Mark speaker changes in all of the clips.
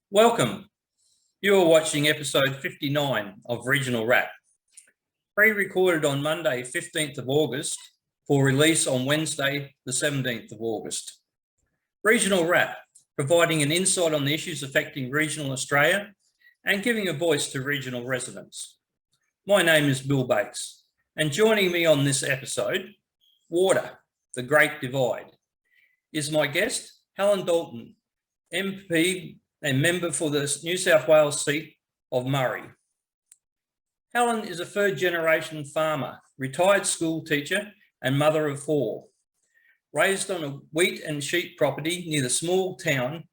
Speaker 1: Welcome. You are watching episode 59 of Regional Wrap, pre-recorded on Monday, 15th of August for release on Wednesday, the 17th of August. Regional Wrap, providing an insight on the issues affecting regional Australia and giving a voice to regional residents. My name is Bill Bates, and joining me on this episode, Water, the Great Divide, is my guest, Helen Dalton, MP and member for the New South Wales seat of Murray. Helen is a third-generation farmer, retired school teacher and mother of four, raised on a wheat and sheep property near the small town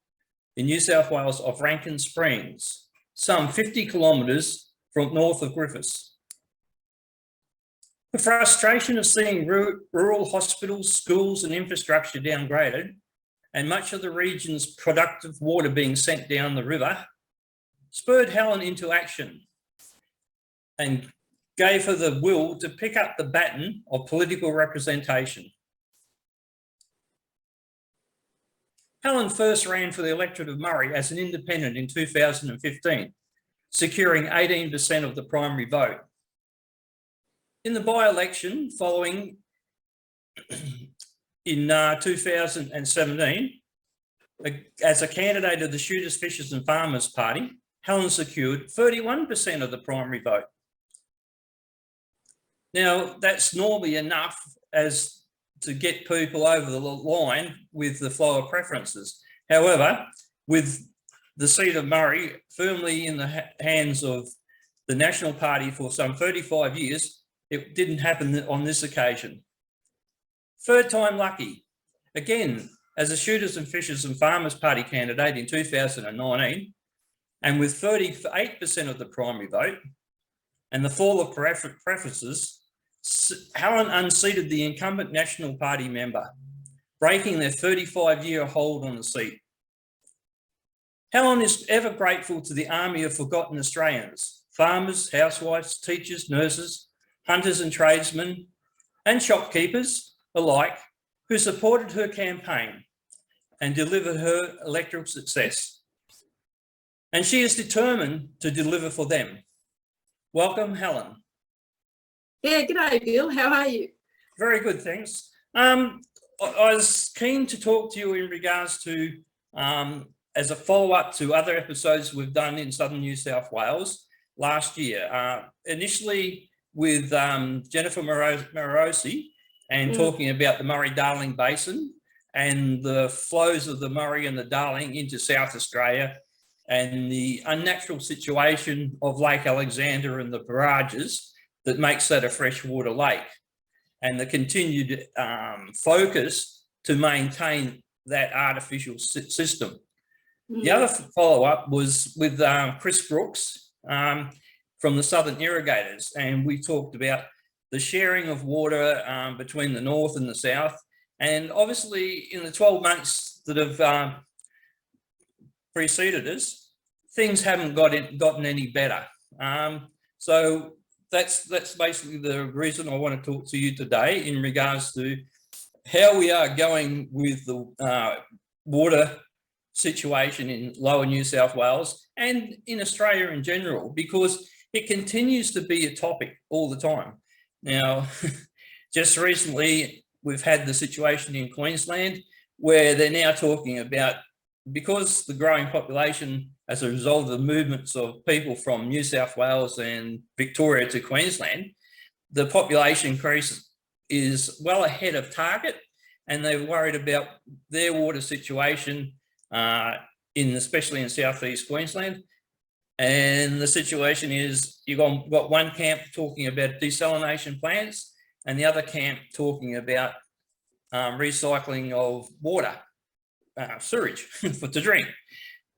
Speaker 1: in New South Wales of Rankin Springs, some 50 kilometres from north of Griffiths. The frustration of seeing rural hospitals, schools and infrastructure downgraded and much of the region's productive water being sent down the river, spurred Helen into action and gave her the will to pick up the baton of political representation. Helen first ran for the electorate of Murray as an independent in 2015, securing 18% of the primary vote. In the by-election following in 2017, as a candidate of the Shooters, Fishers and Farmers Party, Helen secured 31% of the primary vote. Now, that's normally enough as to get people over the line with the flow of preferences. However, with the seat of Murray firmly in the hands of the National Party for some 35 years, it didn't happen on this occasion. Third time lucky. Again, as a Shooters and Fishers and Farmers Party candidate in 2019, and with 38% of the primary vote and the fall of preferences, Helen unseated the incumbent National Party member, breaking their 35-year hold on the seat. Helen is ever grateful to the army of forgotten Australians, farmers, housewives, teachers, nurses, hunters and tradesmen, and shopkeepers alike, who supported her campaign and delivered her electoral success. And she is determined to deliver for them. Welcome, Helen.
Speaker 2: Yeah, g'day, Bill. How are you?
Speaker 1: Very good, thanks. I was keen to talk to you in regards to, as a follow-up to other episodes we've done in southern New South Wales last year. Initially with Jennifer Morosi, and talking about the Murray-Darling Basin and the flows of the Murray and the Darling into South Australia and the unnatural situation of Lake Alexander and the barrages that makes that a freshwater lake, and the continued focus to maintain that artificial system. The other follow-up was with Chris Brooks from the Southern Irrigators, and we talked about the sharing of water between the north and the south. And obviously in the 12 months that have preceded us, things haven't gotten any better. So that's basically the reason I want to talk to you today in regards to how we are going with the water situation in lower New South Wales and in Australia in general, because it continues to be a topic all the time. Now, just recently, we've had the situation in Queensland where they're now talking about, because the growing population as a result of the movements of people from New South Wales and Victoria to Queensland, the population increase is well ahead of target, and they're worried about their water situation, especially in southeast Queensland. And the situation is you've got one camp talking about desalination plants and the other camp talking about recycling of water, sewage to drink.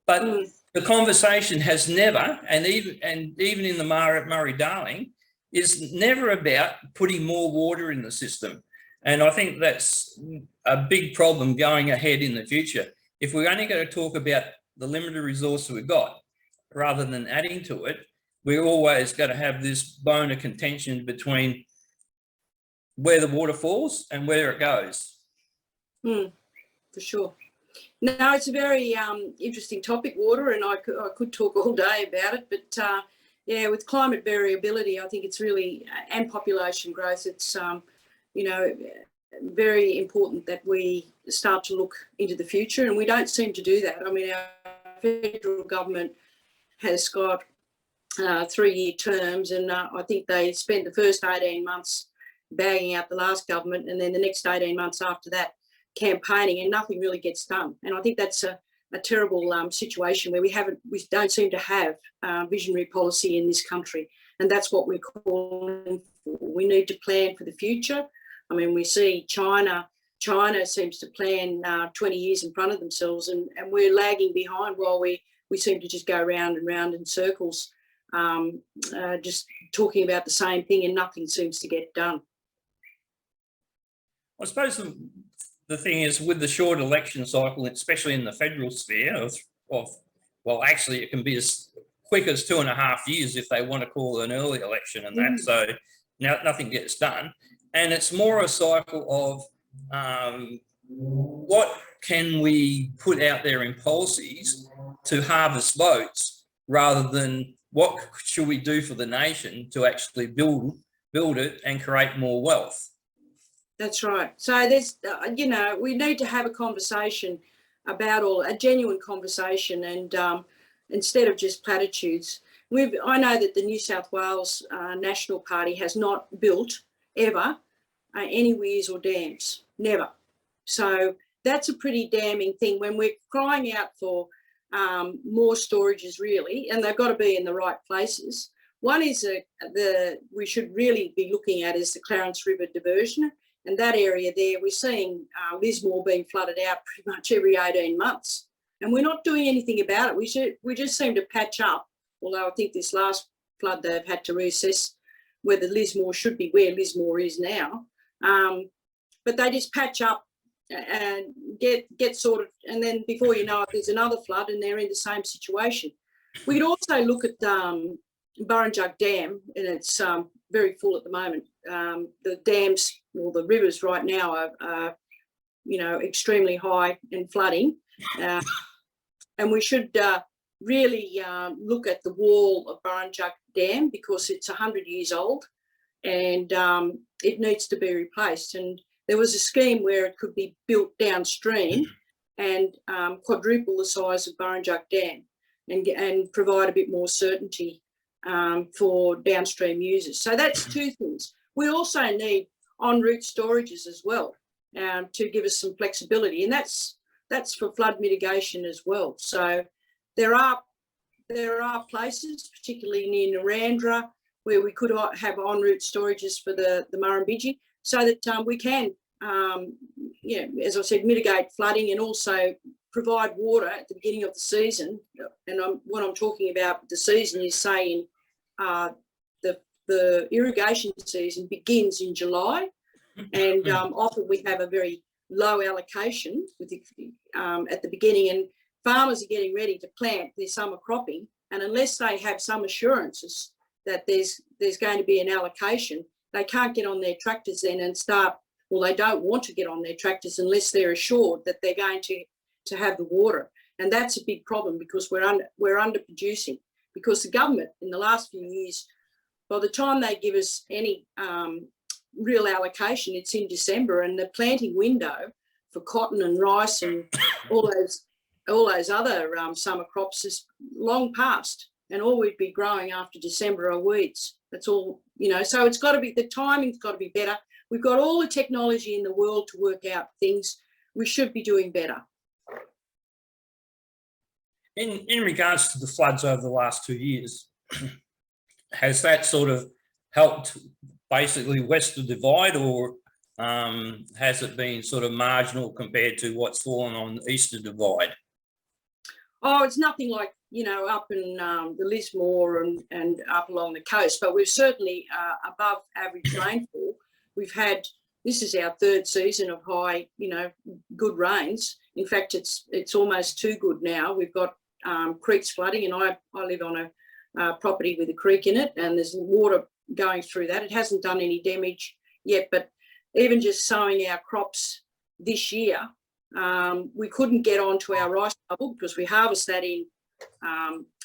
Speaker 1: But the conversation has never, and even in the Murray-Darling, is never about putting more water in the system. And I think that's a big problem going ahead in the future. If we're only going to talk about the limited resource we've got, rather than adding to it, we're always going to have this bone of contention between where the water falls and where it goes.
Speaker 2: For sure. No, it's a very interesting topic, water, and I could talk all day about it. But yeah, with climate variability, I think it's really, and population growth, it's, very important that we start to look into the future, and we don't seem to do that. I mean, our federal government has got 3-year terms, and I think they spent the first 18 months bagging out the last government, and then the next 18 months after that campaigning, and nothing really gets done. And I think that's a terrible situation where we don't seem to have visionary policy in this country, and that's what we're calling for. We need to plan for the future. I mean, we see China seems to plan 20 years in front of themselves, and we're lagging behind while we seem to just go round and round in circles, just talking about the same thing, and nothing seems to get done.
Speaker 1: I suppose the thing is, with the short election cycle, especially in the federal sphere, well, actually it can be as quick as 2.5 years if they want to call an early election and that. So now nothing gets done. And it's more a cycle of what can we put out there in policies to harvest votes, rather than what should we do for the nation to actually build it and create more wealth.
Speaker 2: That's right. So there's, we need to have a conversation about a genuine conversation, and instead of just platitudes. I know that the New South Wales National Party has not built ever any weirs or dams, never. So that's a pretty damning thing when we're crying out for more storages, really, and they've got to be in the right places. One is we should really be looking at is the Clarence River diversion. And that area there, we're seeing Lismore being flooded out pretty much every 18 months. And we're not doing anything about it. We just seem to patch up, although I think this last flood they've had to reassess whether Lismore should be where Lismore is now. But they just patch up and get sorted, and then before you know it, there's another flood and they're in the same situation. We could also look at Burrinjuck Dam, and it's very full at the moment. The dams, or the rivers right now are extremely high in flooding, and we should really look at the wall of Burrinjuck Dam, because it's 100 years old and it needs to be replaced. And there was a scheme where it could be built downstream and quadruple the size of Burrinjuck Dam, and provide a bit more certainty for downstream users. So that's two things. We also need en route storages as well, to give us some flexibility, and that's for flood mitigation as well. So there are places, particularly near Narrandera, where we could have en route storages for the Murrumbidgee, so that we can, as I said, mitigate flooding and also provide water at the beginning of the season. And what I'm talking about the season is saying the irrigation season begins in July, and often we have a very low allocation at the beginning, and farmers are getting ready to plant their summer cropping, and unless they have some assurances that there's going to be an allocation, they can't get on their tractors then and start. Well, they don't want to get on their tractors unless they're assured that they're going to have the water, and that's a big problem, because we're underproducing. Because the government in the last few years, by the time they give us any real allocation, it's in December, and the planting window for cotton and rice and all those other summer crops is long past, and all we'd be growing after December are weeds. That's all, so it's got to be, the timing's got to be better. We've got all the technology in the world to work out things. We should be doing better.
Speaker 1: In regards to the floods over the last 2 years, has that sort of helped basically west the divide, or has it been sort of marginal compared to what's fallen on the eastern divide?
Speaker 2: Oh, it's nothing like, up in the Lismore and up along the coast, but we're certainly above average rainfall. We've had, this is our third season of high, good rains. In fact, it's almost too good now. We've got creeks flooding, and I live on a property with a creek in it, and there's water going through that. It hasn't done any damage yet, but even just sowing our crops this year, we couldn't get onto our rice stubble because we harvest that in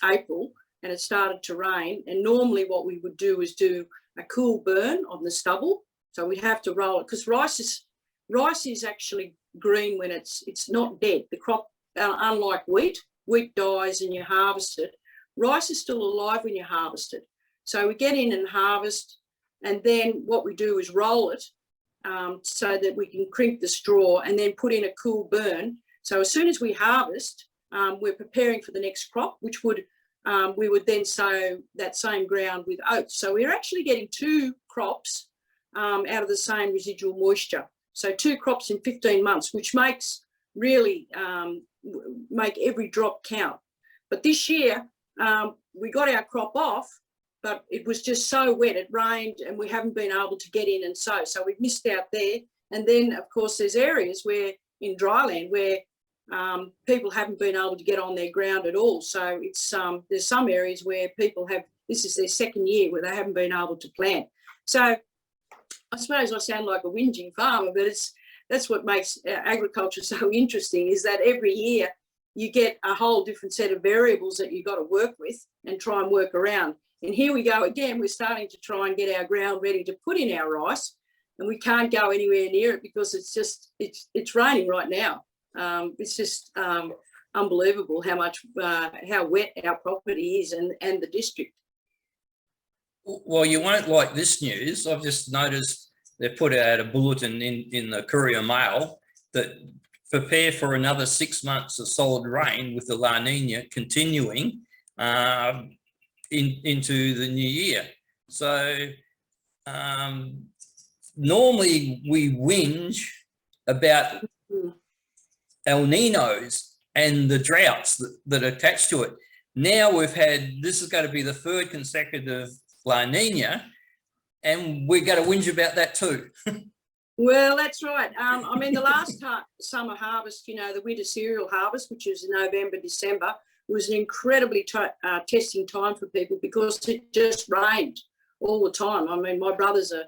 Speaker 2: April, and it started to rain. And normally what we would do is do a cool burn on the stubble. So we'd have to roll it because rice is actually green when it's not dead. The crop, unlike wheat dies and you harvest it. Rice is still alive when you harvest it. So we get in and harvest, and then what we do is roll it so that we can crimp the straw and then put in a cool burn. So as soon as we harvest, we're preparing for the next crop, which we would then sow that same ground with oats. So we're actually getting 2 crops out of the same residual moisture. So 2 crops in 15 months, which makes really make every drop count. But this year, we got our crop off, but it was just so wet, it rained, and we haven't been able to get in and sow. So we've missed out there. And then, of course, there's areas where in dryland where people haven't been able to get on their ground at all. So it's there's some areas where people this is their second year where they haven't been able to plant. So I suppose I sound like a whinging farmer, but that's what makes agriculture so interesting, is that every year you get a whole different set of variables that you've got to work with and try and work around. And here we go again, we're starting to try and get our ground ready to put in our rice, and we can't go anywhere near it because it's raining right now. It's just unbelievable how wet our property is and the district.
Speaker 1: Well, you won't like this news. I've just noticed they put out a bulletin in the Courier Mail that prepare for another 6 months of solid rain with the La Nina continuing into the new year. So normally we whinge about El Ninos and the droughts that are attached to it. Now this is going to be the 3rd consecutive La Nina, and we're going to whinge about that too.
Speaker 2: Well, that's right. I mean, the last summer harvest, the winter cereal harvest, which was November, December, was an incredibly testing time for people because it just rained all the time. I mean, my brother's a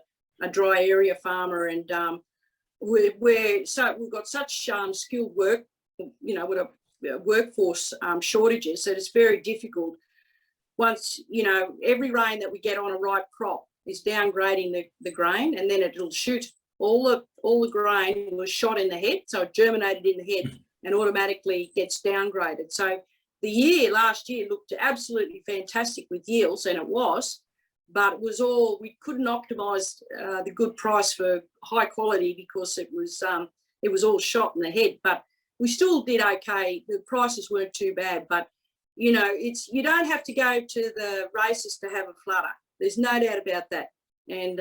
Speaker 2: dry area farmer, and we've got such skilled work, with a workforce shortages that it's very difficult. Once, every rain that we get on a ripe crop is downgrading the grain, and then it'll shoot all the grain was shot in the head, so it germinated in the head and automatically gets downgraded. So the last year looked absolutely fantastic with yields, and it was, but it was all, we couldn't optimise the good price for high quality because it was all shot in the head. But we still did okay. The prices weren't too bad, but you don't have to go to the races to have a flutter. There's no doubt about that. And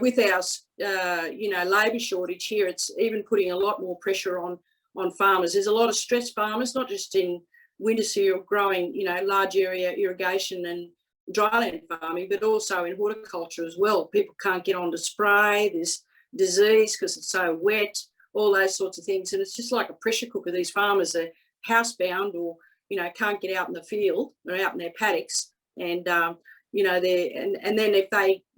Speaker 2: with our labour shortage here, it's even putting a lot more pressure on farmers. There's a lot of stressed farmers, not just in winter cereal growing, large area irrigation and dryland farming, but also in horticulture as well. People can't get on to spray. There's disease because it's so wet, all those sorts of things. And it's just like a pressure cooker. These farmers are housebound or, can't get out in the field or out in their paddocks. And, and then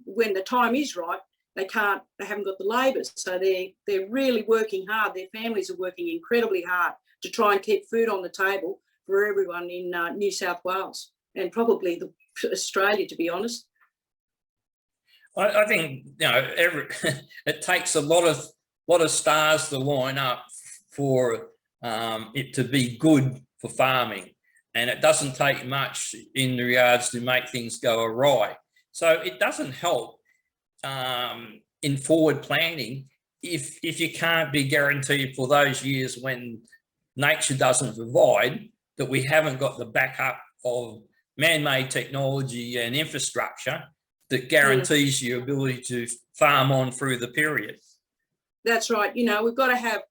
Speaker 2: when the time is right, they haven't got the labour. So they're really working hard. Their families are working incredibly hard to try and keep food on the table for everyone in New South Wales and probably Australia, to be honest.
Speaker 1: I think, it takes a lot of stars to line up for it to be good for farming. And it doesn't take much in regards to make things go awry. So it doesn't help in forward planning if you can't be guaranteed for those years when nature doesn't provide, that we haven't got the backup of man-made technology and infrastructure that guarantees your ability to farm on through the period. That's
Speaker 2: right. We've got to have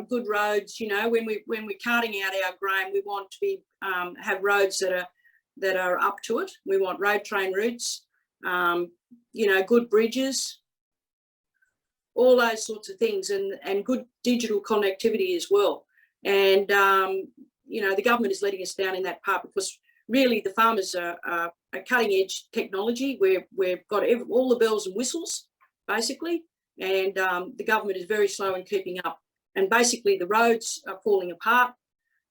Speaker 2: good roads. When we're carting out our grain, we want to have roads that are up to it. We want road train routes, good bridges, all those sorts of things, and good digital connectivity as well. And the government is letting us down in that part because really the farmers are cutting edge technology. We've got all the bells and whistles basically, and the government is very slow in keeping up. And basically the roads are falling apart,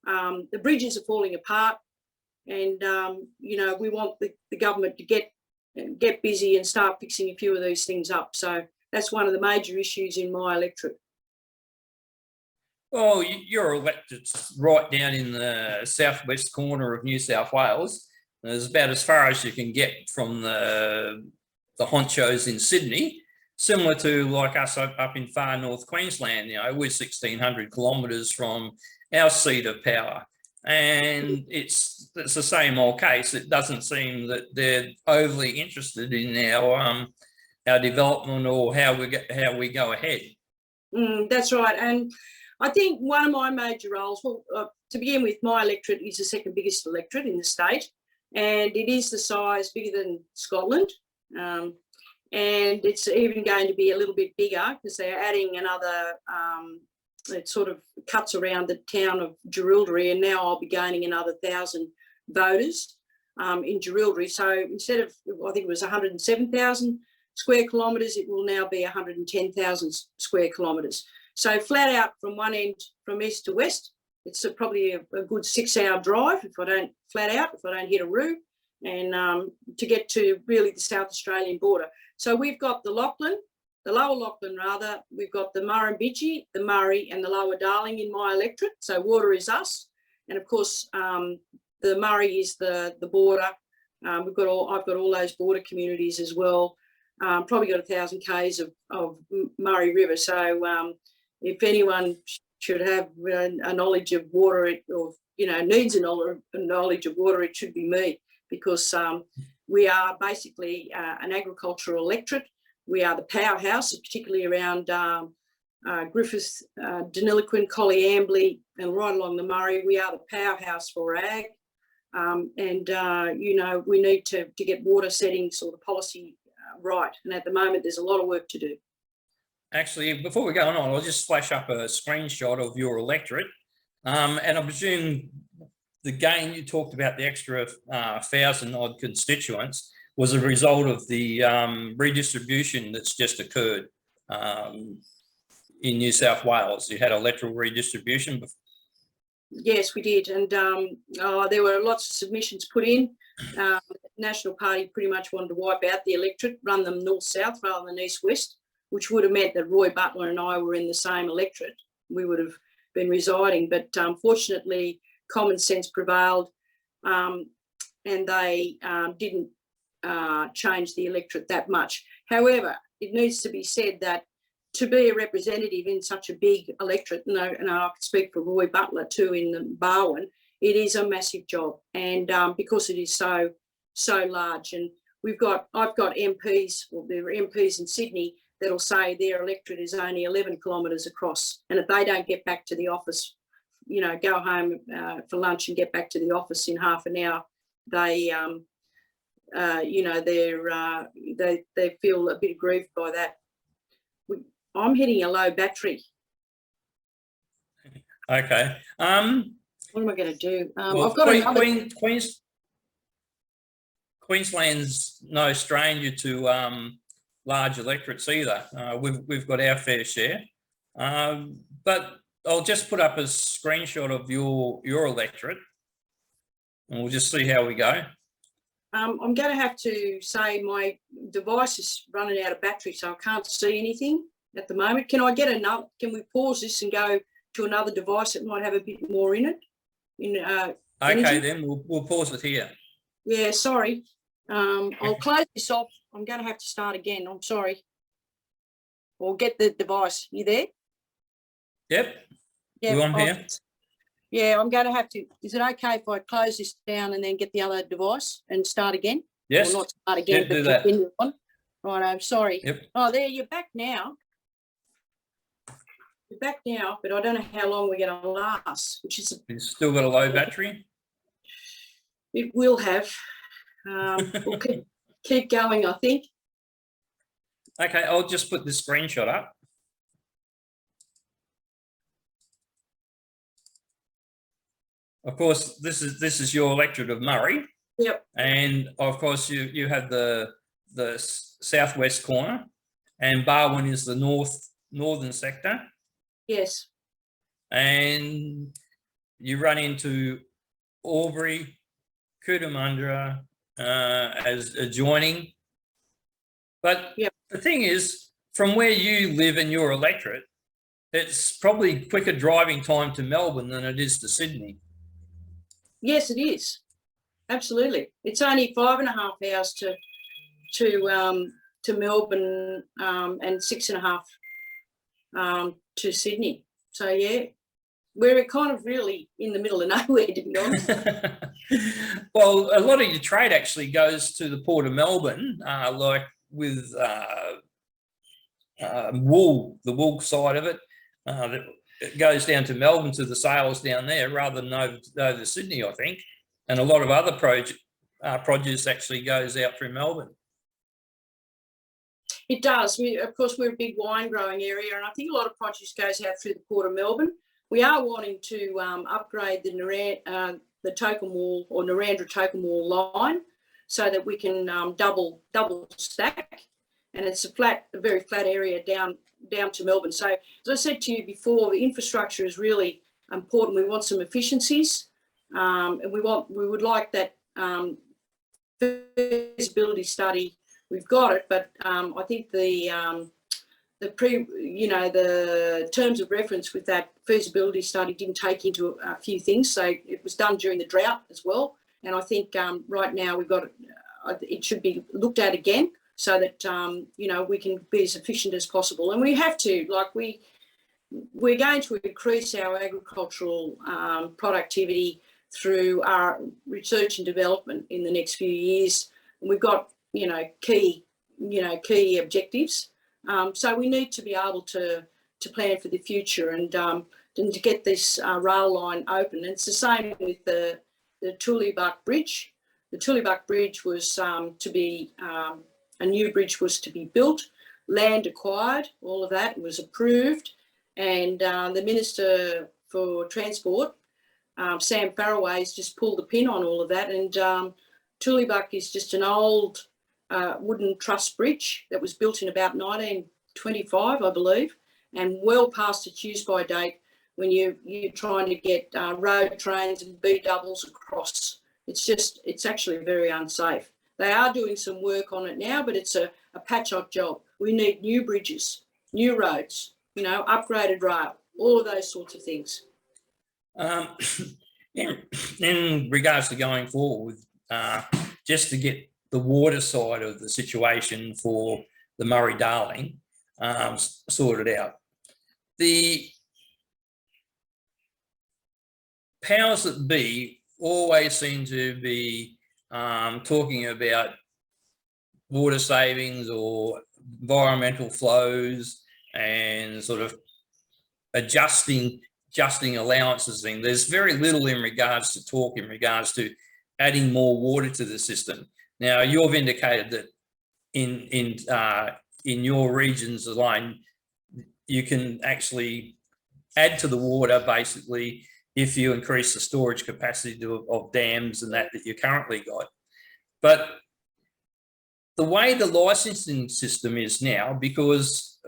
Speaker 2: the bridges are falling apart, and you know, we want the government to get busy and start fixing a few of these things up. So that's one of the major issues in my electorate.
Speaker 1: Well, you're elected right down in the southwest corner of New South Wales. It's about as far as you can get from the honchos in Sydney, similar to like us up in far north Queensland. You know, we're 1,600 kilometres from our seat of power, and it's the same old case. It doesn't seem that they're overly interested in our development or how we go ahead.
Speaker 2: That's right, and I think one of my major roles, well, to begin with, my electorate is the second biggest electorate in the state, and it is the size bigger than Scotland, and it's even going to be a little bit bigger because they're adding another, it sort of cuts around the town of Jerilderie, and now I'll be gaining another 1,000 voters in Jerilderie. So instead of, I think it was 107,000 square kilometres, it will now be 110,000 square kilometres. So flat out from one end, from east to west, it's probably a good 6-hour drive if I don't hit a roo, and to get to really the South Australian border. So we've got the Lachlan, the lower Lachlan rather, we've got the Murrumbidgee, the Murray and the lower Darling in my electorate. So water is us. And of course, the Murray is the border. I've got all those border communities as well. Probably got 1,000 k's of Murray River. So if anyone should have a knowledge of water, or you know, needs a knowledge of water, it should be me, because we are basically an agricultural electorate. We are the powerhouse, particularly around Griffith, Deniliquin, Collyambley, and right along the Murray. We are the powerhouse for ag, and you know, we need to get water settings or the policy right. And at the moment, there's a lot of work to do.
Speaker 1: Actually, before we go on, I'll just flash up a screenshot of your electorate. And I presume the gain you talked about, the extra 1,000 odd constituents, was a result of the redistribution that's just occurred in New South Wales. You had electoral redistribution.
Speaker 2: Yes, we did. And there were lots of submissions put in. The National Party pretty much wanted to wipe out the electorate, run them north-south rather than east-west, which would have meant that Roy Butler and I were in the same electorate. We would have been residing, but unfortunately common sense prevailed, and they didn't change the electorate that much. However, it needs to be said that to be a representative in such a big electorate, and I can speak for Roy Butler too in the Barwon, it is a massive job, and because it is so large, and I've got MPs, well, there are MPs in Sydney that'll say their electorate is only 11 kilometres across, and if they don't get back to the office, you know, go home for lunch and get back to the office in half an hour, they you know, they feel a bit aggrieved by that. I'm hitting a low battery.
Speaker 1: Okay.
Speaker 2: What am I going to do?
Speaker 1: Well,
Speaker 2: I've got
Speaker 1: Queensland's no stranger to large electorates either. We've got our fair share, but I'll just put up a screenshot of your electorate, and we'll just see how we go.
Speaker 2: I'm going to have to say my device is running out of battery, so I can't see anything at the moment. Can I get another? Can we pause this and go to another device that might have a bit more in it?
Speaker 1: Okay, then we'll pause it here.
Speaker 2: Yeah, sorry. I'll close this off. I'm going to have to start again. I'm sorry. Or get the device. You there?
Speaker 1: Yep.
Speaker 2: Yeah.
Speaker 1: I'm here.
Speaker 2: Yeah, I'm going to have to. Is it okay if I close this down and then get the other device and start again?
Speaker 1: Yes.
Speaker 2: Or not start again, but continue on. Right, I'm sorry.
Speaker 1: Yep.
Speaker 2: Oh, there, you're back now. You're back now, but I don't know how long we're going to last, which is...
Speaker 1: It's still got a low battery?
Speaker 2: It will have. We'll keep going, I think.
Speaker 1: Okay, I'll just put the screenshot up. Of course, this is your electorate of Murray.
Speaker 2: Yep.
Speaker 1: And of course, you have the southwest corner, and Barwon is the northern sector.
Speaker 2: Yes.
Speaker 1: And you run into Albury, Cootamundra as adjoining. But
Speaker 2: Yep.
Speaker 1: the thing is, from where you live in your electorate, it's probably quicker driving time to Melbourne than it is to Sydney.
Speaker 2: Yes, it is. Absolutely. It's only 5.5 hours to Melbourne and 6.5 to Sydney. So yeah, we're kind of really in the middle of nowhere, to be honest.
Speaker 1: Well, a lot of your trade actually goes to the Port of Melbourne, like with wool, the wool side of it. It goes down to Melbourne to the sales down there rather than over to Sydney, I think. And a lot of other produce actually goes out through Melbourne.
Speaker 2: It does. Of course, we're a big wine growing area, and I think a lot of produce goes out through the Port of Melbourne. We are wanting to upgrade the Tocumwal or Narrandera-Tocumwal line so that we can double stack, and it's a very flat area down to Melbourne. So as I said to you before, the infrastructure is really important. We want some efficiencies, and we would like that feasibility study. We've got it, but I think the terms of reference with that feasibility study didn't take into a few things. So it was done during the drought as well. And I think right now it should be looked at again so that, we can be as efficient as possible. And we have to, we're going to increase our agricultural productivity through our research and development in the next few years. And we've got, key objectives. So we need to be able to plan for the future and to get this rail line open. And it's the same with the Tullibut Bridge. The Tullibut Bridge was a new bridge was to be built, land acquired, all of that was approved. And the Minister for Transport, Sam Farraway's just pulled the pin on all of that. And Tullibut is just an old wooden truss bridge that was built in about 1925, I believe, and well past its use-by date when you're trying to get road trains and B doubles across. It's actually very unsafe. They are doing some work on it now, but it's a patch-up job. We need new bridges, new roads, upgraded rail, all of those sorts of things.
Speaker 1: In regards to going forward, just to get the water side of the situation for the Murray-Darling sorted out. The powers that be always seem to be talking about water savings or environmental flows and sort of adjusting allowances thing. There's very little in regards to adding more water to the system. Now, you've indicated that in your regions alone, you can actually add to the water basically if you increase the storage capacity of dams and that you currently got. But the way the licensing system is now, because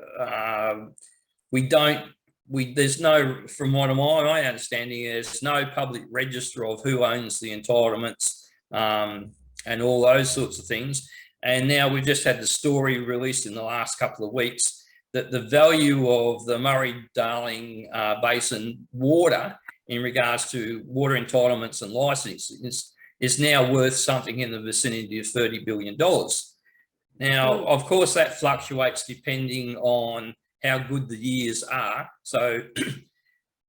Speaker 1: there's no, from what my understanding is, no public register of who owns the entitlements and all those sorts of things. And now we've just had the story released in the last couple of weeks that the value of the Murray-Darling Basin water in regards to water entitlements and licensing is now worth something in the vicinity of $30 billion. Now, of course, that fluctuates depending on how good the years are. So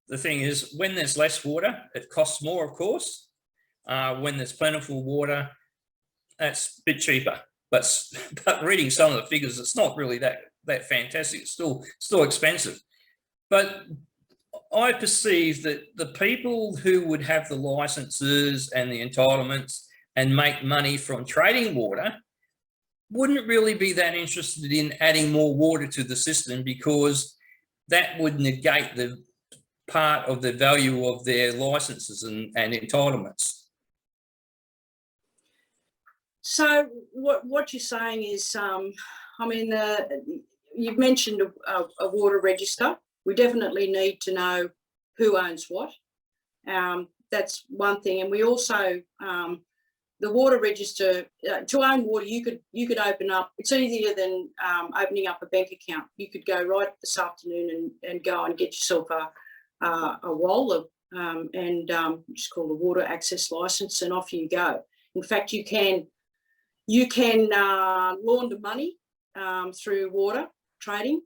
Speaker 1: the thing is, when there's less water, it costs more, of course. When there's plentiful water, that's a bit cheaper. But reading some of the figures, it's not really that fantastic. It's still expensive. But I perceive that the people who would have the licenses and the entitlements and make money from trading water wouldn't really be that interested in adding more water to the system, because that would negate the part of the value of their licenses and entitlements.
Speaker 2: So what you're saying is, you've mentioned a water register. We definitely need to know who owns what. That's one thing. And we also, the water register, to own water, you could open up, it's easier than opening up a bank account. You could go right this afternoon and go and get yourself a WAL, which is called a water access license, and off you go. In fact, you can launder money through water trading.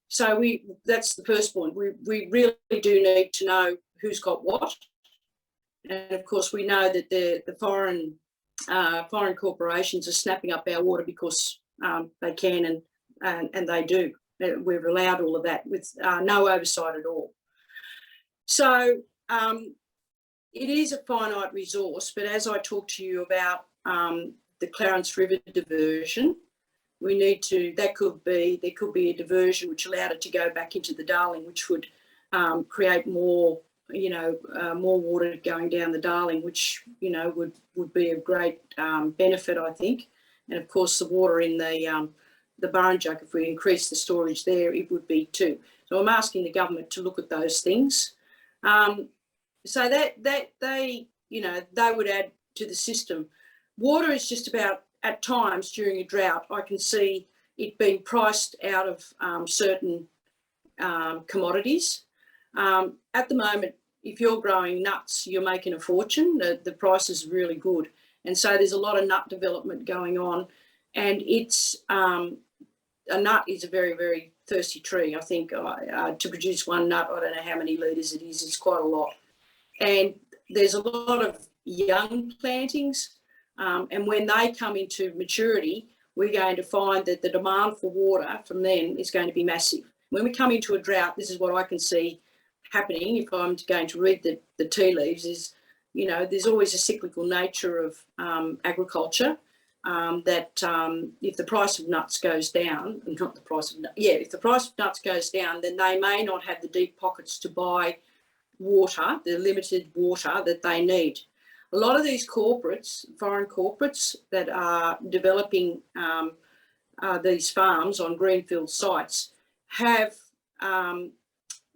Speaker 2: So that's the first point. We really do need to know who's got what. And of course, we know that the foreign corporations are snapping up our water because they can and they do. We've allowed all of that with no oversight at all. So it is a finite resource, but as I talked to you about the Clarence River diversion, we need to, there could be a diversion which allowed it to go back into the Darling, which would create more, more water going down the Darling, which, would be a great benefit, I think. And of course, the water in the Burrinjuck, if we increase the storage there, it would be too. So I'm asking the government to look at those things. So that they would add to the system. Water is just about, at times during a drought, I can see it being priced out of certain commodities. At the moment, if you're growing nuts, you're making a fortune. The price is really good. And so there's a lot of nut development going on. And it's, a nut is a very, very thirsty tree. I think to produce one nut, I don't know how many litres it is, it's quite a lot. And there's a lot of young plantings. And when they come into maturity, we're going to find that the demand for water from them is going to be massive. When we come into a drought, this is what I can see happening, if I'm going to read the tea leaves, is, there's always a cyclical nature of agriculture, that if the price of nuts goes down, if the price of nuts goes down, then they may not have the deep pockets to buy water, the limited water that they need. A lot of these corporates, foreign corporates that are developing these farms on greenfield sites have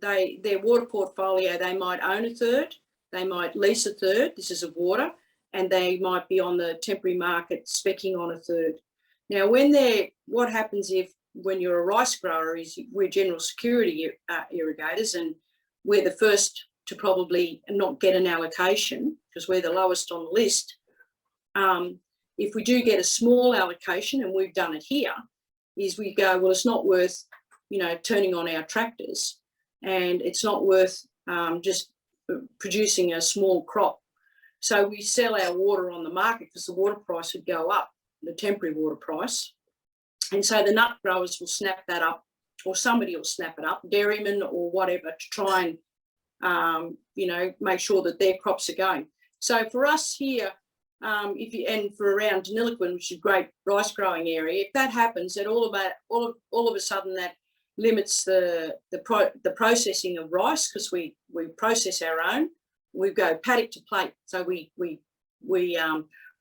Speaker 2: their water portfolio, they might own a third, they might lease a third, this is of water, and they might be on the temporary market speccing on a third. Now, what happens when you're a rice grower is we're general security irrigators, and we're the first to probably not get an allocation because we're the lowest on the list. If we do get a small allocation, and we've done it here, is we go, well, it's not worth, turning on our tractors, and it's not worth just producing a small crop. So we sell our water on the market because the water price would go up, the temporary water price. And so the nut growers will snap that up, or somebody will snap it up, dairymen or whatever, to try and make sure that their crops are going. So for us here, and for around Deniliquin, which is a great rice growing area, if that happens, then all of a sudden that limits the processing of rice, because we process our own. We go paddock to plate, so we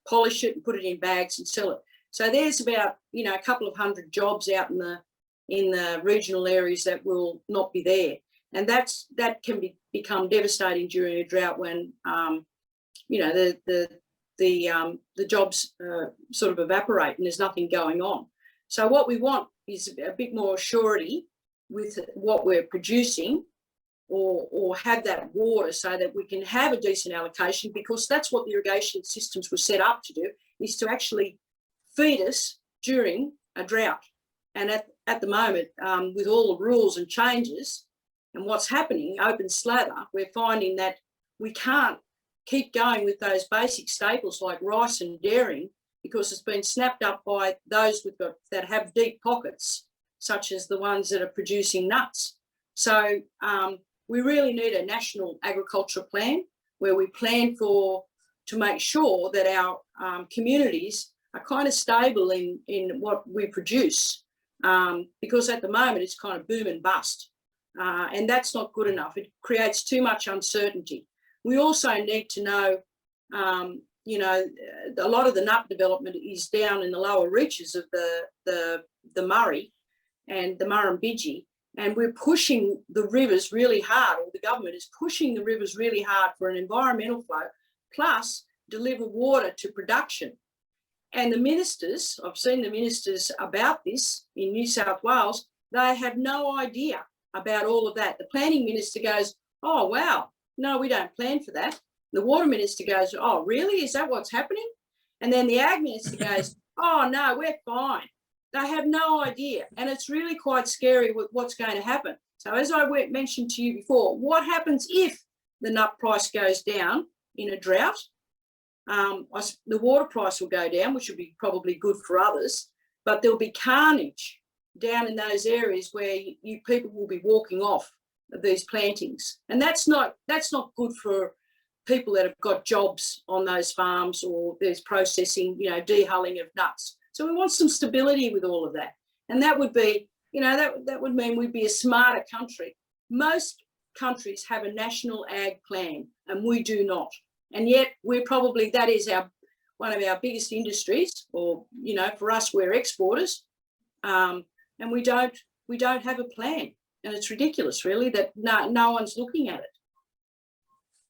Speaker 2: polish it and put it in bags and sell it. So there's about a couple of hundred jobs out in the regional areas that will not be there. And that can become devastating during a drought when the jobs sort of evaporate and there's nothing going on. So what we want is a bit more surety with what we're producing, or have that water so that we can have a decent allocation, because that's what the irrigation systems were set up to do, is to actually feed us during a drought. And at the moment, with all the rules and changes, and what's happening, open slather, we're finding that we can't keep going with those basic staples like rice and dairying, because it's been snapped up by those that have deep pockets, such as the ones that are producing nuts. So we really need a national agricultural plan where we plan to make sure that our communities are kind of stable in what we produce, because at the moment it's kind of boom and bust. And that's not good enough. It creates too much uncertainty. We also need to know a lot of the nut development is down in the lower reaches of the Murray and the Murrumbidgee, and we're pushing the rivers really hard, or the government is pushing the rivers really hard for an environmental flow, plus deliver water to production. And the ministers, I've seen the ministers about this in New South Wales, they have no idea about all of that. The planning minister goes, oh, wow, no, we don't plan for that. The water minister goes, oh, really? Is that what's happening? And then the ag minister goes, oh, no, we're fine. They have no idea. And it's really quite scary with what's going to happen. So as I mentioned to you before, what happens if the nut price goes down in a drought? The water price will go down, which will be probably good for others, but there'll be carnage down in those areas where people will be walking off of these plantings. And that's not good for people that have got jobs on those farms, or there's processing, dehulling of nuts. So we want some stability with all of that. And that would be, that would mean we'd be a smarter country. Most countries have a national ag plan, and we do not. And yet that is one of our biggest industries, or, for us, we're exporters, and we don't have a plan. And it's ridiculous, really, that no one's looking at it.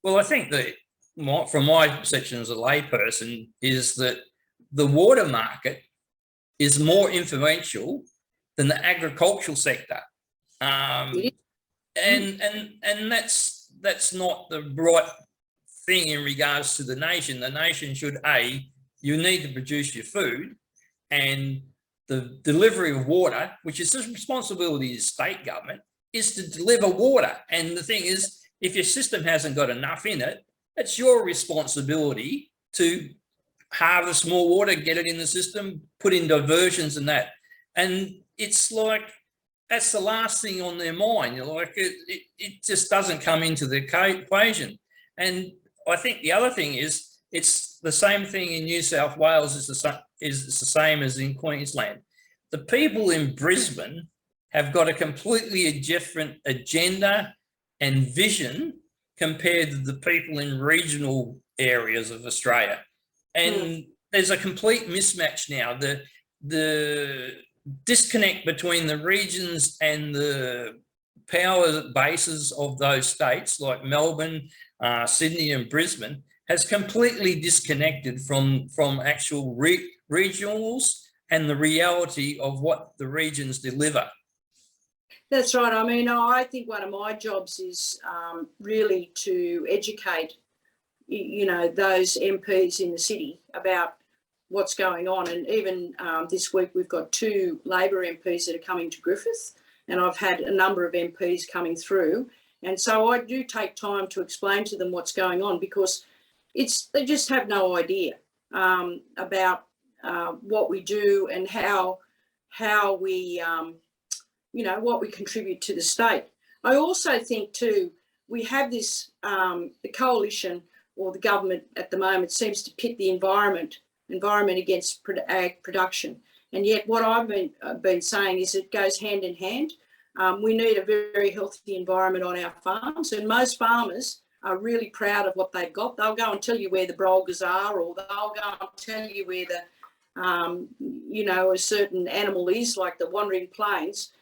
Speaker 1: Well, I think that from my section as a layperson is that the water market is more influential than the agricultural sector. And that's not the right thing in regards to the nation. The nation should, you need to produce your food, and the delivery of water, which is the responsibility of the state government, is to deliver water. And the thing is, if your system hasn't got enough in it, it's your responsibility to harvest more water, get it in the system, put in diversions and that. And it's like, that's the last thing on their mind. It just doesn't come into the equation. And I think the other thing is, it's the same thing in New South Wales is the same as in Queensland. The people in Brisbane have got a completely different agenda and vision compared to the people in regional areas of Australia. And there's a complete mismatch now. The disconnect between the regions and the power bases of those states like Melbourne, Sydney and Brisbane has completely disconnected from actual regionals and the reality of what the regions deliver.
Speaker 2: That's right. I mean, I think one of my jobs is really to educate, those MPs in the city about what's going on. And even this week, we've got 2 Labor MPs that are coming to Griffith, and I've had a number of MPs coming through. And so I do take time to explain to them what's going on, because they just have no idea about what we do and how we, what we contribute to the state. I also think too, we have this, the coalition or the government at the moment seems to pit the environment against ag production. And yet what I've been saying is it goes hand in hand. We need a very healthy environment on our farms, and most farmers are really proud of what they've got. They'll go and tell you where the brolgas are, or they'll go and tell you where a certain animal is, like the wandering plains.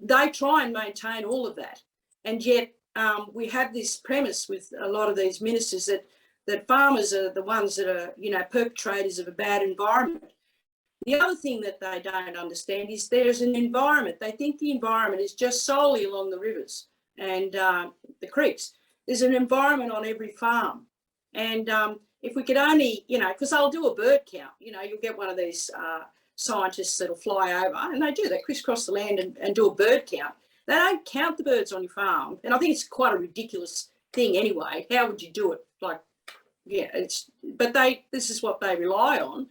Speaker 2: They try and maintain all of that. And yet we have this premise with a lot of these ministers that farmers are the ones that are, perpetrators of a bad environment. The other thing that they don't understand is there's an environment. They think the environment is just solely along the rivers and the creeks. There's an environment on every farm. And if we could only, because they'll do a bird count, you'll get one of these scientists that'll fly over, and they do, they crisscross the land and do a bird count. They don't count the birds on your farm. And I think it's quite a ridiculous thing anyway. How would you do it? This is what they rely on.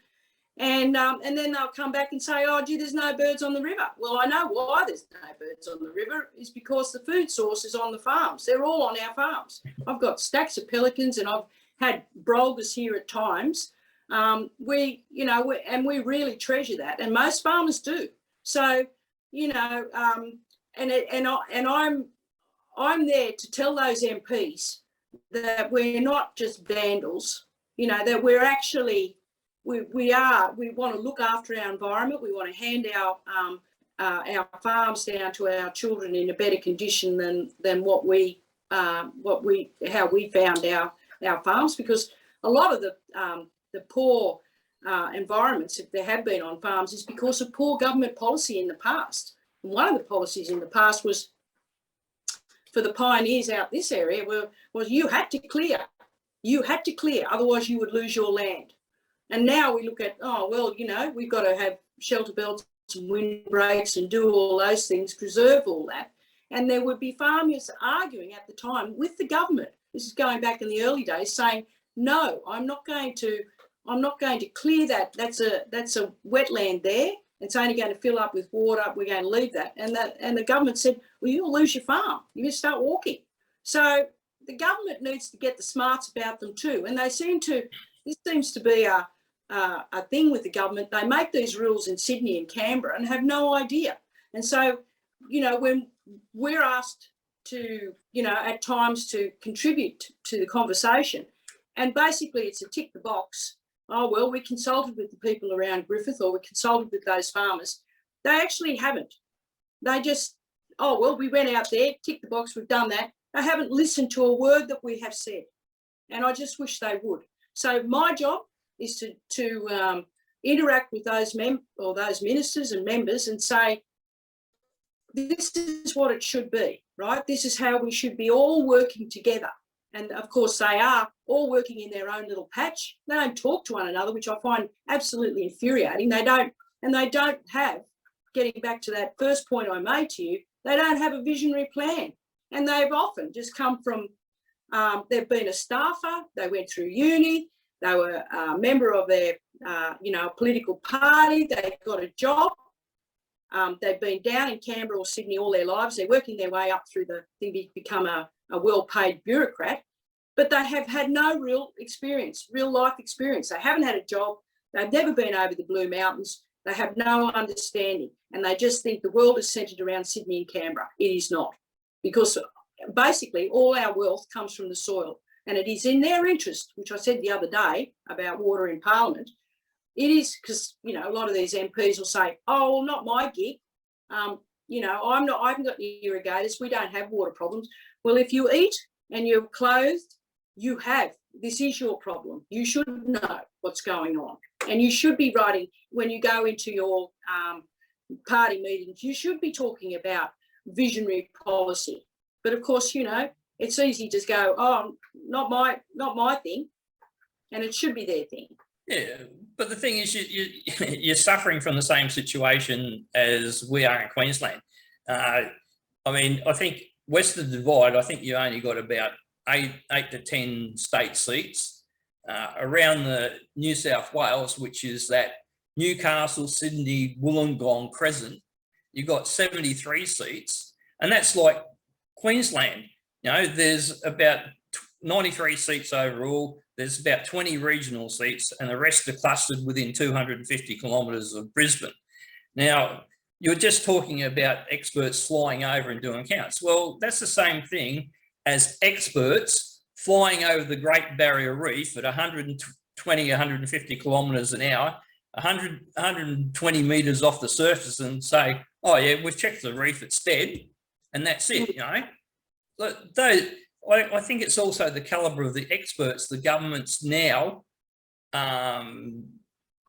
Speaker 2: And then they'll come back and say, oh, gee, there's no birds on the river. Well, I know why there's no birds on the river is because the food source is on the farms. They're all on our farms. I've got stacks of pelicans, and I've had brolgas here at times. We really treasure that, and most farmers do. So, I'm there to tell those MPs that we're not just vandals. that we're actually, we want to look after our environment. We want to hand our farms down to our children in a better condition than how we found our farms, because a lot of the poor environments, if there have been on farms, is because of poor government policy in the past. And one of the policies in the past was, for the pioneers out this area, was you had to clear. You had to clear, otherwise you would lose your land. And now we look at, we've got to have shelter belts and windbreaks and do all those things, preserve all that. And there would be farmers arguing at the time with the government. This is going back in the early days, saying, no, I'm not going to clear that. That's a wetland there. It's only going to fill up with water. We're going to leave that. And the government said, well, you'll lose your farm. You're going to start walking. So the government needs to get the smarts about them too. And this seems to be a thing with the government. They make these rules in Sydney and Canberra and have no idea. And so, when we're asked to, at times to contribute to the conversation, and basically it's a tick the box. Oh, well, we consulted with the people around Griffith, or we consulted with those farmers. They actually haven't. They just, oh, well, we went out there, tick the box, we've done that. They haven't listened to a word that we have said. And I just wish they would. So my job is to interact with those ministers and members and say, this is what it should be, right? This is how we should be all working together. And of course, they are all working in their own little patch. They don't talk to one another, which I find absolutely infuriating. They don't have, getting back to that first point I made to you, they don't have a visionary plan. And they've often just come from, they've been a staffer, they went through uni, they were a member of their, political party, they got a job. They've been down in Canberra or Sydney all their lives. They're working their way up through become a well-paid bureaucrat, but they have had no real life experience. They haven't had a job. They've never been over the Blue Mountains. They have no understanding, and they just think the world is centred around Sydney and Canberra. It is not, because basically all our wealth comes from the soil, and it is in their interest, which I said the other day about water in Parliament. It is, because, a lot of these MPs will say, oh, well, not my gig. I haven't got any irrigators. We don't have water problems. Well, if you eat and you're clothed, this is your problem. You should know what's going on. And you should be writing, when you go into your party meetings, you should be talking about visionary policy. But of course, it's easy to go, oh, not my thing. And it should be their thing.
Speaker 1: Yeah, but the thing is, you're suffering from the same situation as we are in Queensland. I think west of the Divide, I think you only got about eight to 10 state seats. Around the New South Wales, which is that Newcastle, Sydney, Wollongong, Crescent, you've got 73 seats, and that's like Queensland. There's about 93 seats overall. There's about 20 regional seats, and the rest are clustered within 250 kilometres of Brisbane. Now, you're just talking about experts flying over and doing counts. Well, that's the same thing as experts flying over the Great Barrier Reef at 120, 150 kilometres an hour, 120 metres off the surface, and say, oh, yeah, we've checked the reef, it's dead, and that's it, I think it's also the calibre of the experts the governments now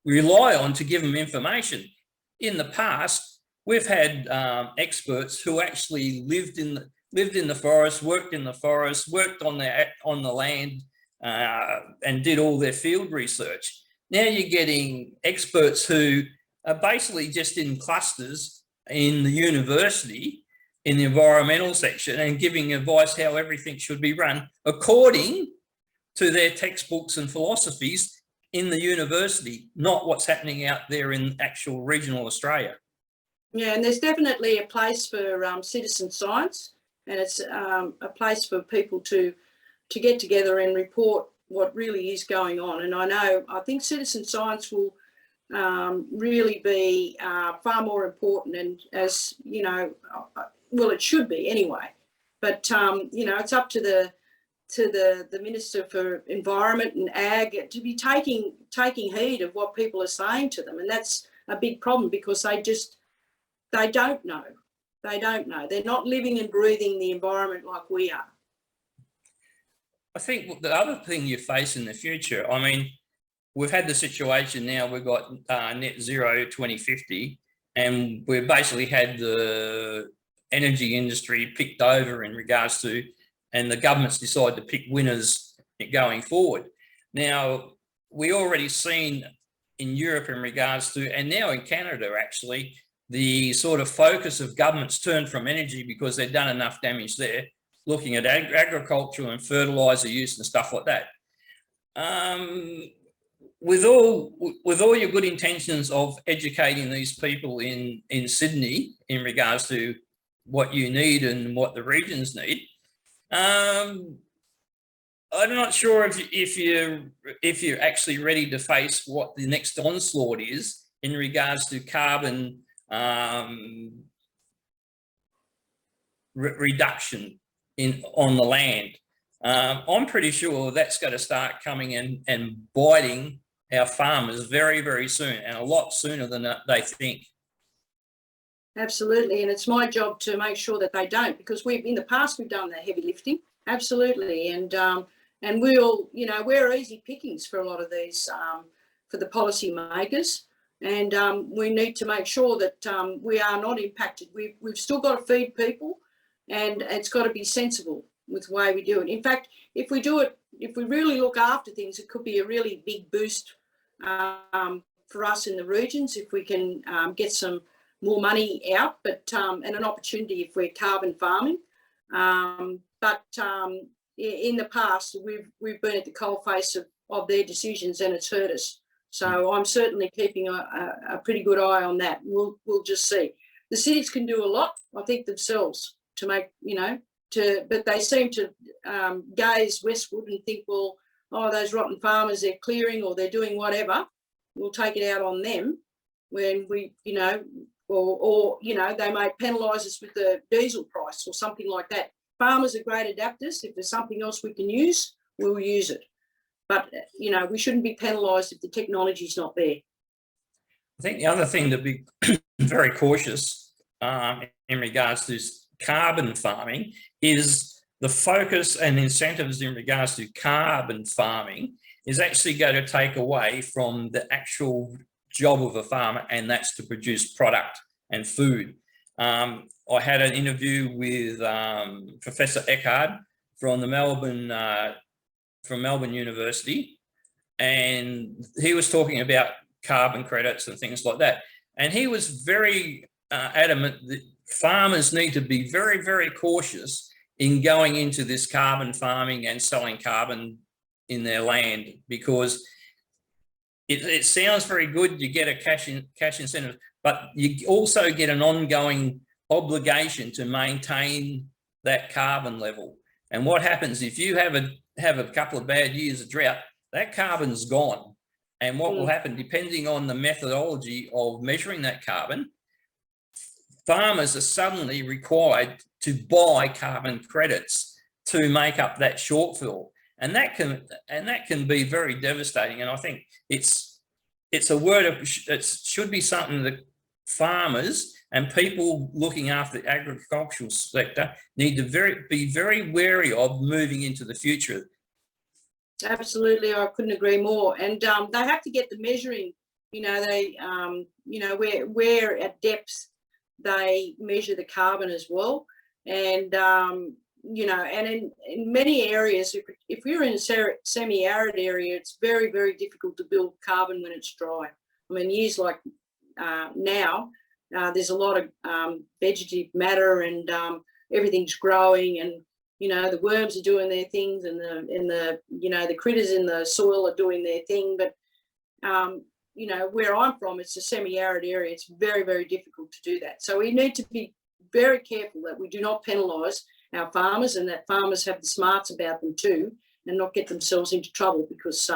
Speaker 1: rely on to give them information. In the past, we've had experts who actually lived in the forest, worked in the forest, worked on the land, and did all their field research. Now you're getting experts who are basically just in clusters in the university, in the environmental section, and giving advice how everything should be run according to their textbooks and philosophies in the university, not what's happening out there in actual regional Australia.
Speaker 2: Yeah, and there's definitely a place for citizen science, and it's a place for people to get together and report what really is going on. And I think citizen science will really be far more important, and as well, it should be anyway. But it's up to the Minister for Environment and Ag to be taking heed of what people are saying to them, and that's a big problem because they don't know. They don't know. They're not living and breathing the environment like we are.
Speaker 1: I think the other thing you face in the future, I mean, we've had the situation now, we've got net zero 2050, and we've basically had the energy industry picked over in regards to, and the governments decide to pick winners going forward. Now, we already seen in Europe in regards to, and now in Canada actually, the sort of focus of governments turned from energy because they've done enough damage there, looking at agricultural and fertiliser use and stuff like that. With all your good intentions of educating these people in Sydney in regards to what you need and what the regions need, I'm not sure if you're actually ready to face what the next onslaught is in regards to carbon reduction on the land. I'm pretty sure that's going to start coming in and biting our farmers very, very soon, and a lot sooner than they think.
Speaker 2: Absolutely, and it's my job to make sure that they don't, because in the past we've done the heavy lifting. Absolutely, and we'll, we're easy pickings for a lot of these, for the policy makers, and we need to make sure that we are not impacted. We've still got to feed people, and it's got to be sensible with the way we do it. In fact, if we do it, if we really look after things, it could be a really big boost for us in the regions if we can get some more money out, but and an opportunity if we're carbon farming. But in the past, we've been at the coalface of their decisions, and it's hurt us. So I'm certainly keeping a pretty good eye on that. We'll just see. The cities can do a lot, I think, themselves to make, but they seem to gaze westward and think, well, oh, those rotten farmers, they're clearing or they're doing whatever. We'll take it out on them when we, or they may penalise us with the diesel price or something like that. Farmers are great adapters. If there's something else we can use, we'll use it. But, we shouldn't be penalised if the technology's not there.
Speaker 1: I think the other thing to be very cautious in regards to carbon farming is the focus and incentives in regards to carbon farming is actually going to take away from the actual job of a farmer, and that's to produce product and food. I had an interview with Professor Eckhard from Melbourne University, and he was talking about carbon credits and things like that. And he was very adamant that farmers need to be very, very cautious in going into this carbon farming and selling carbon in their land, because it sounds very good. You get a cash incentive, but you also get an ongoing obligation to maintain that carbon level. And what happens if you have a couple of bad years of drought, that carbon's gone. And what will happen, depending on the methodology of measuring that carbon, farmers are suddenly required to buy carbon credits to make up that shortfall, and that can be very devastating. And I think it's a word of, it should be something that farmers and people looking after the agricultural sector need to be very wary of moving into the future.
Speaker 2: Absolutely, I couldn't agree more. And they have to get the measuring. They where at depth they measure the carbon as well. And and in many areas, if you're in a semi-arid area, it's very, very difficult to build carbon when it's dry. I mean, years like now, there's a lot of vegetative matter, and everything's growing, and the worms are doing their things, and the critters in the soil are doing their thing. But where I'm from, it's a semi-arid area. It's very, very difficult to do that. So we need to be very careful that we do not penalise our farmers, and that farmers have the smarts about them too, and not get themselves into trouble, because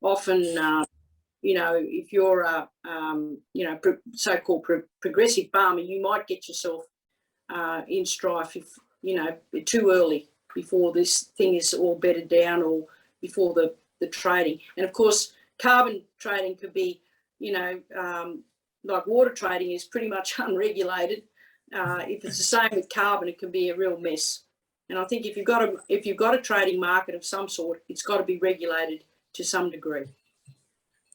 Speaker 2: often, if you're a so-called progressive farmer, you might get yourself in strife if too early. before this thing is all bedded down, or before the trading. And of course, carbon trading could be, like water trading is pretty much unregulated. If it's the same with carbon, it can be a real mess. And I think if you've got a trading market of some sort, it's got to be regulated to some degree.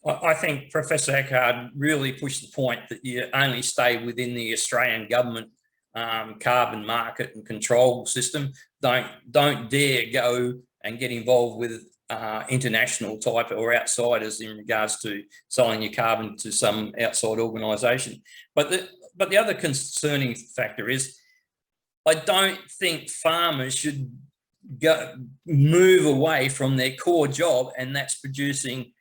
Speaker 1: I think Professor Eckhard really pushed the point that you only stay within the Australian government carbon market and control system. Don't dare go and get involved with international type or outsiders in regards to selling your carbon to some outside organisation. But the other concerning factor is, I don't think farmers should move away from their core job, and that's producing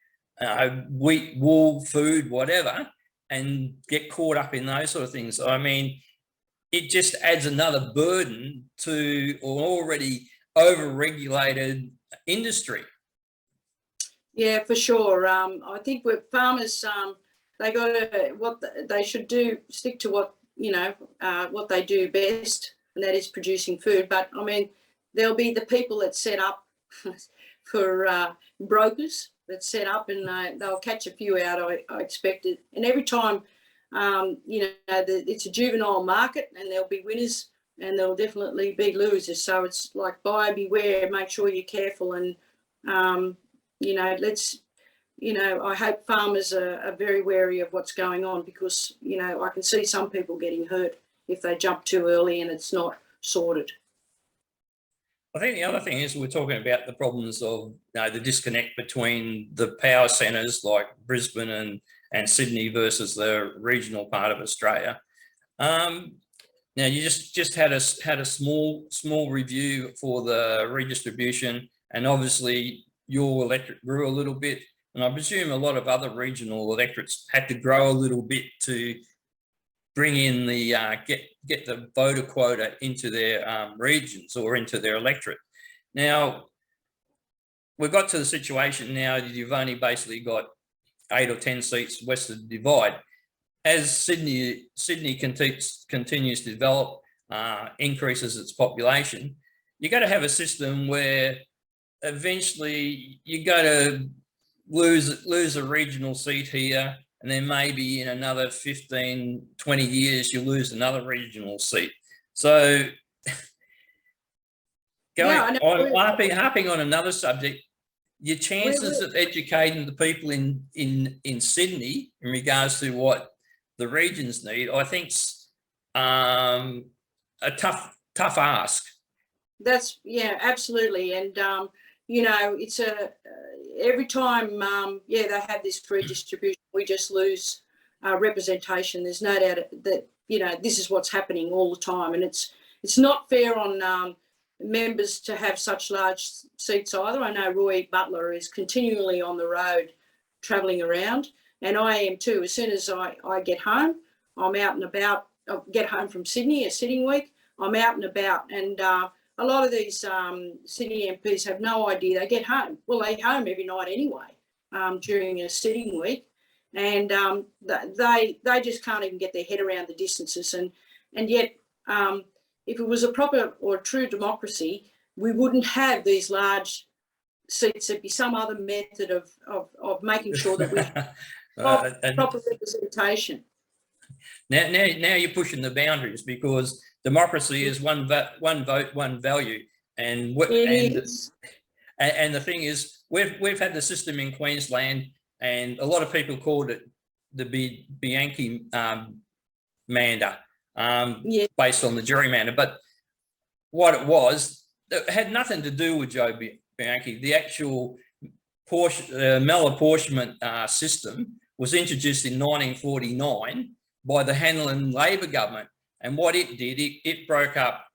Speaker 1: wheat, wool, food, whatever, and get caught up in those sort of things. I mean, it just adds another burden to an already over-regulated industry.
Speaker 2: Yeah, for sure. I think with farmers, they should do, stick to what they do best, and that is producing food. But I mean, there'll be the people that set up for brokers that set up, and they'll catch a few out, I expect it. And every time, it's a juvenile market, and there'll be winners and there'll definitely be losers. So it's like buyer beware, make sure you're careful. And, I hope farmers are very wary of what's going on, because, I can see some people getting hurt if they jump too early and it's not sorted.
Speaker 1: I think the other thing is, we're talking about the problems of the disconnect between the power centres like Brisbane and Sydney versus the regional part of Australia. Now, you just had a small review for the redistribution, and obviously your electorate grew a little bit, and I presume a lot of other regional electorates had to grow a little bit to bring in the get the voter quota into their regions or into their electorate. Now, we've got to the situation now that you've only basically got 8 or 10 seats west of the divide. As Sydney continues to develop, increases its population, you've got to have a system where eventually you're going to lose a regional seat here, and then maybe in another 15, 20 years, you'll lose another regional seat. So harping on another subject, your chances of educating the people in Sydney in regards to what the regions need, I think's a tough ask.
Speaker 2: That's, yeah, absolutely. And, it's every time, they have this redistribution, we just lose representation. There's no doubt that, this is what's happening all the time. And it's not fair on members to have such large seats either. I know Roy Butler is continually on the road travelling around, and I am too. As soon as I get home, I'm out and about. I get home from Sydney, a sitting week, I'm out and about. And a lot of these Sydney MPs have no idea. They get home. Well, they're home every night anyway during a sitting week. And they just can't even get their head around the distances. And yet, if it was a proper or true democracy, we wouldn't have these large seats. There'd be some other method of making sure that we have proper representation.
Speaker 1: Now you're pushing the boundaries, because democracy is one vote, one value, and the thing is, we've had the system in Queensland, and a lot of people called it the Bianchi mander, based on the gerrymander. But what it had nothing to do with Joe Bianchi. The actual malapportionment system was introduced in 1949 by the Helen Labor government. And what it did, it broke up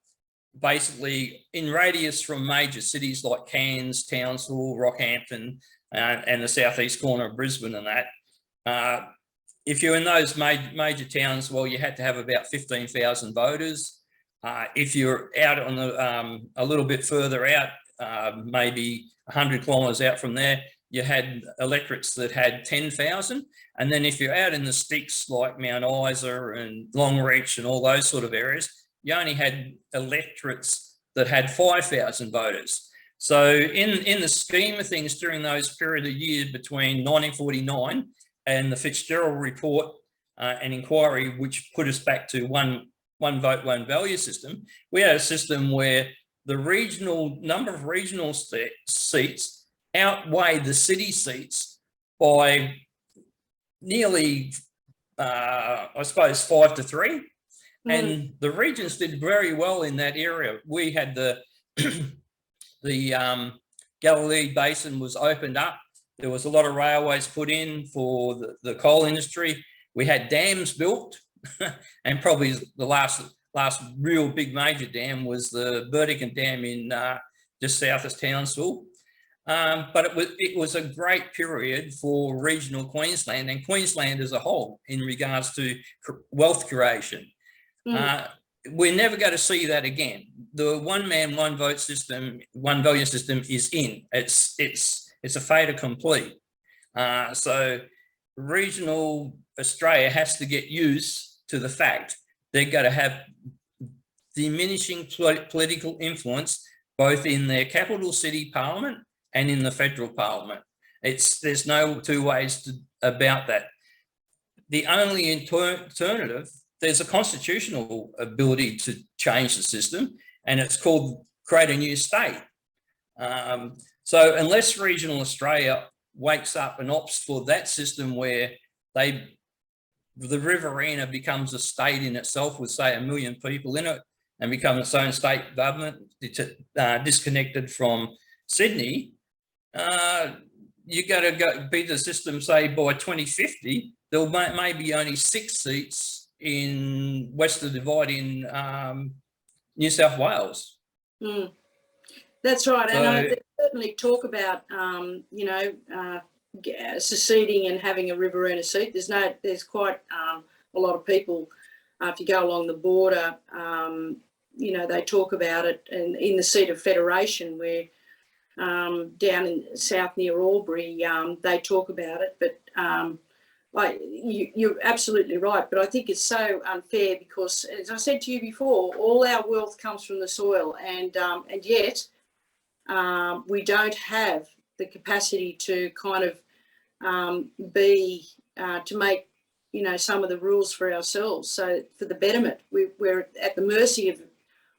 Speaker 1: basically in radius from major cities like Cairns, Townsville, Rockhampton, and the southeast corner of Brisbane and that. If you're in those major towns, well, you had to have about 15,000 voters. If you're out on a little bit further out, maybe 100 kilometres out from there, you had electorates that had 10,000. And then if you're out in the sticks like Mount Isa and Longreach and all those sort of areas, you only had electorates that had 5,000 voters. So in the scheme of things during those period of years between 1949 and the Fitzgerald report and inquiry, which put us back to one vote, one value system, we had a system where the number of regional seats outweighed the city seats by nearly, I suppose, 5-3. And the regions did very well in that area. We had the Galilee Basin was opened up. There was a lot of railways put in for the coal industry. We had dams built, and probably the last real big major dam was the Burdekin Dam in just south of Townsville. But it was a great period for regional Queensland and Queensland as a whole in regards to wealth creation. We're never going to see that again. The one man, one vote system, one value system is in. It's a fait accompli. So regional Australia has to get used to the fact they're going to have diminishing political influence both in their capital city parliament and in the federal parliament. There's no two ways about that. The only alternative, there's a constitutional ability to change the system, and it's called create a new state. So unless regional Australia wakes up and opts for that system where the Riverina becomes a state in itself with, say, 1 million people in it and become its own state government, disconnected from Sydney, you got to beat the system, say, by 2050, there may be only 6 seats in Western Divide in New South Wales.
Speaker 2: That's right. So, and they certainly talk about, seceding and having a Riverina seat. There's quite a lot of people, if you go along the border, they talk about it, and in the seat of Federation where down in south near Albury, they talk about it. But you're absolutely right. But I think it's so unfair because, as I said to you before, all our wealth comes from the soil, and yet we don't have the capacity to kind of to make some of the rules for ourselves. So for the betterment, we're at the mercy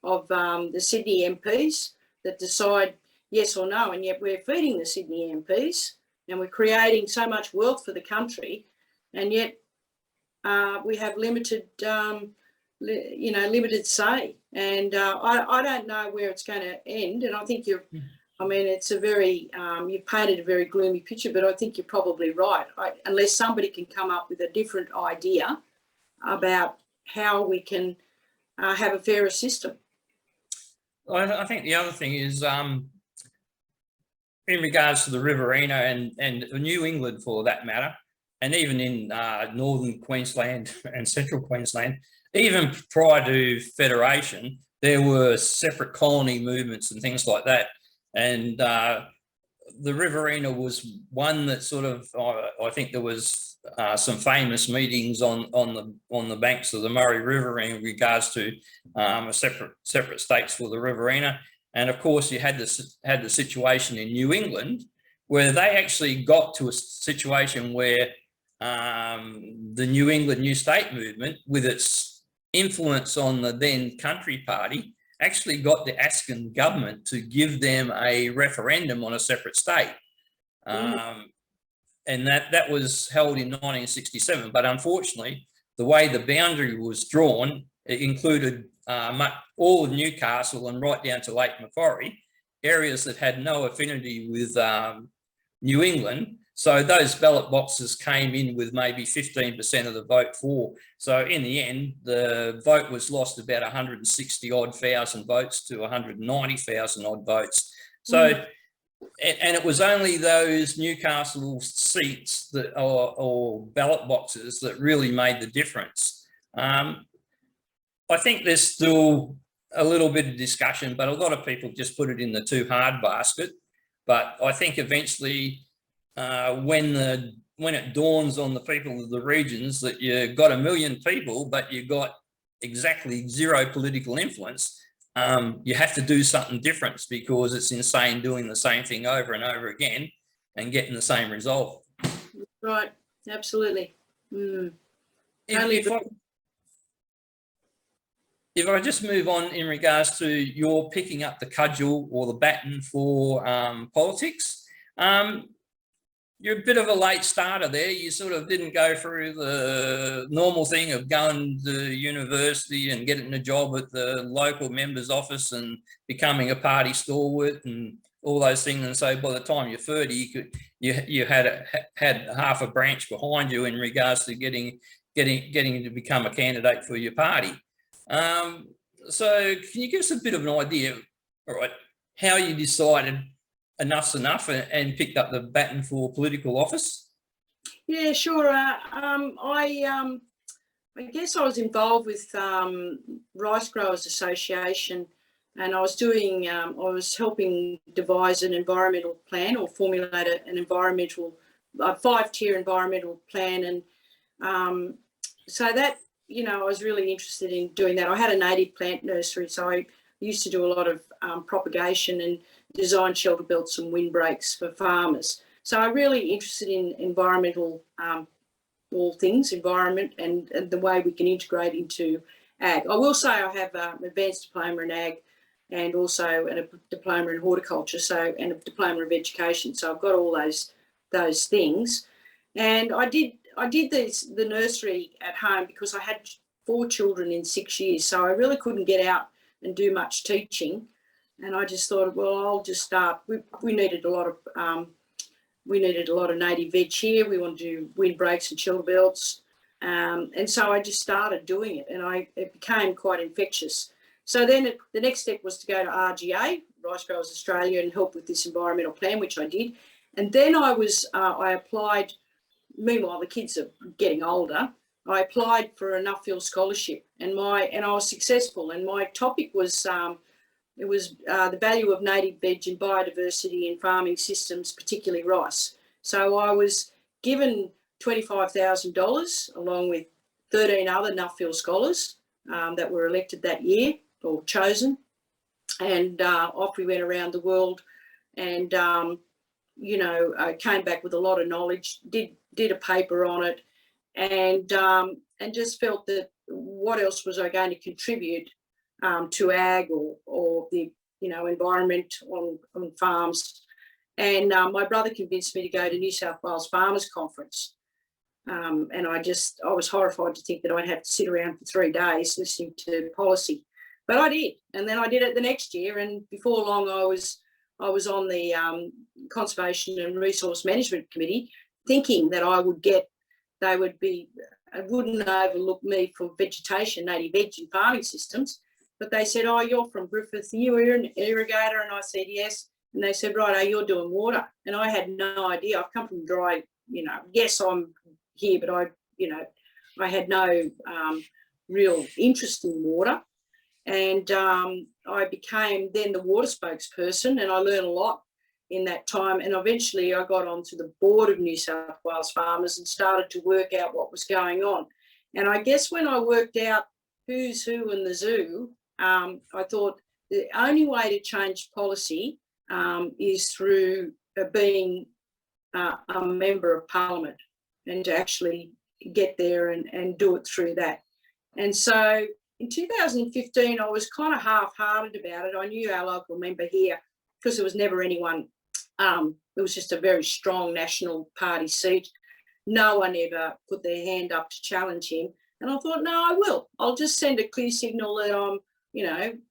Speaker 2: of the Sydney MPs that decide yes or no, and yet we're feeding the Sydney MPs and we're creating so much wealth for the country, and yet we have limited say. And I don't know where it's going to end. And I think it's a very, you've painted a very gloomy picture, but I think you're probably right. Unless somebody can come up with a different idea about how we can have a fairer system.
Speaker 1: I think the other thing is, in regards to the Riverina and New England for that matter, and even in northern Queensland and central Queensland, even prior to Federation, there were separate colony movements and things like that. And the Riverina was one that sort of, I think there was some famous meetings on the banks of the Murray River in regards to separate states for the Riverina. And of course, you had the situation in New England where they actually got to a situation where the New England New State movement, with its influence on the then Country Party, actually got the Askin government to give them a referendum on a separate state. And that was held in 1967. But unfortunately, the way the boundary was drawn, it included all of Newcastle and right down to Lake Macquarie, areas that had no affinity with New England. So those ballot boxes came in with maybe 15% of the vote for. So in the end, the vote was lost about 160 odd thousand votes to 190,000 odd votes. So, and it was only those Newcastle seats that or ballot boxes that really made the difference. I think there's still a little bit of discussion, but a lot of people just put it in the too hard basket. But I think eventually, when it dawns on the people of the regions that you've got 1 million people, but you've got exactly zero political influence, you have to do something different because it's insane doing the same thing over and over again and getting the same result.
Speaker 2: Right, absolutely. Mm.
Speaker 1: If I just move on in regards to your picking up the cudgel or the baton for politics, you're a bit of a late starter there. You sort of didn't go through the normal thing of going to university and getting a job at the local member's office and becoming a party stalwart and all those things. And so by the time you're 30, you had half a branch behind you in regards to getting to become a candidate for your party. So can you give us a bit of an idea, all right, how you decided enough's enough and picked up the baton for political office?
Speaker 2: Yeah, sure. I guess I was involved with Rice Growers Association, and I was helping devise an environmental plan or formulate an environmental, 5-tier environmental plan. And so that, I was really interested in doing that. I had a native plant nursery, so I used to do a lot of propagation and design shelter belts and windbreaks for farmers. So I'm really interested in environmental, all things environment and the way we can integrate into ag. I will say I have an advanced diploma in ag and also a diploma in horticulture, and a diploma of education. So I've got all those things. And I did the nursery at home because I had 4 children in 6 years, so I really couldn't get out and do much teaching. And I just thought, well, I'll just start. We needed a lot of native veg here. We wanted to do windbreaks and shelter belts, and so I just started doing it, and it became quite infectious. So then the next step was to go to RGA, Rice Growers Australia, and help with this environmental plan, which I did. And then I applied. Meanwhile, the kids are getting older. I applied for a Nuffield scholarship, and I was successful. And my topic was the value of native veg and biodiversity in farming systems, particularly rice. So I was given $25,000 along with 13 other Nuffield scholars that were elected that year or chosen, and off we went around the world, and I came back with a lot of knowledge. Did a paper on it, and just felt that what else was I going to contribute to ag or the environment on farms. And my brother convinced me to go to New South Wales Farmers Conference, and I was horrified to think that I'd have to sit around for 3 days listening to policy, but I did. And then I did it the next year, and before long I was on the Conservation and Resource Management Committee, thinking that they wouldn't overlook me for vegetation, native veg and farming systems. But they said, oh, you're from Griffith, you're an irrigator. And I said, yes. And they said, right, you're doing water. And I had no idea. I've come from dry, yes, I'm here, but I had no real interest in water. And I became then the water spokesperson, and I learned a lot in that time. And eventually I got onto the board of New South Wales Farmers and started to work out what was going on. And I guess when I worked out who's who in the zoo, I thought the only way to change policy is through being a member of parliament, and to actually get there and do it through that. And so in 2015, I was kind of half-hearted about it. I knew our local member here because there was never anyone. It was just a very strong National Party seat. No one ever put their hand up to challenge him. And I thought, no, I will. I'll just send a clear signal that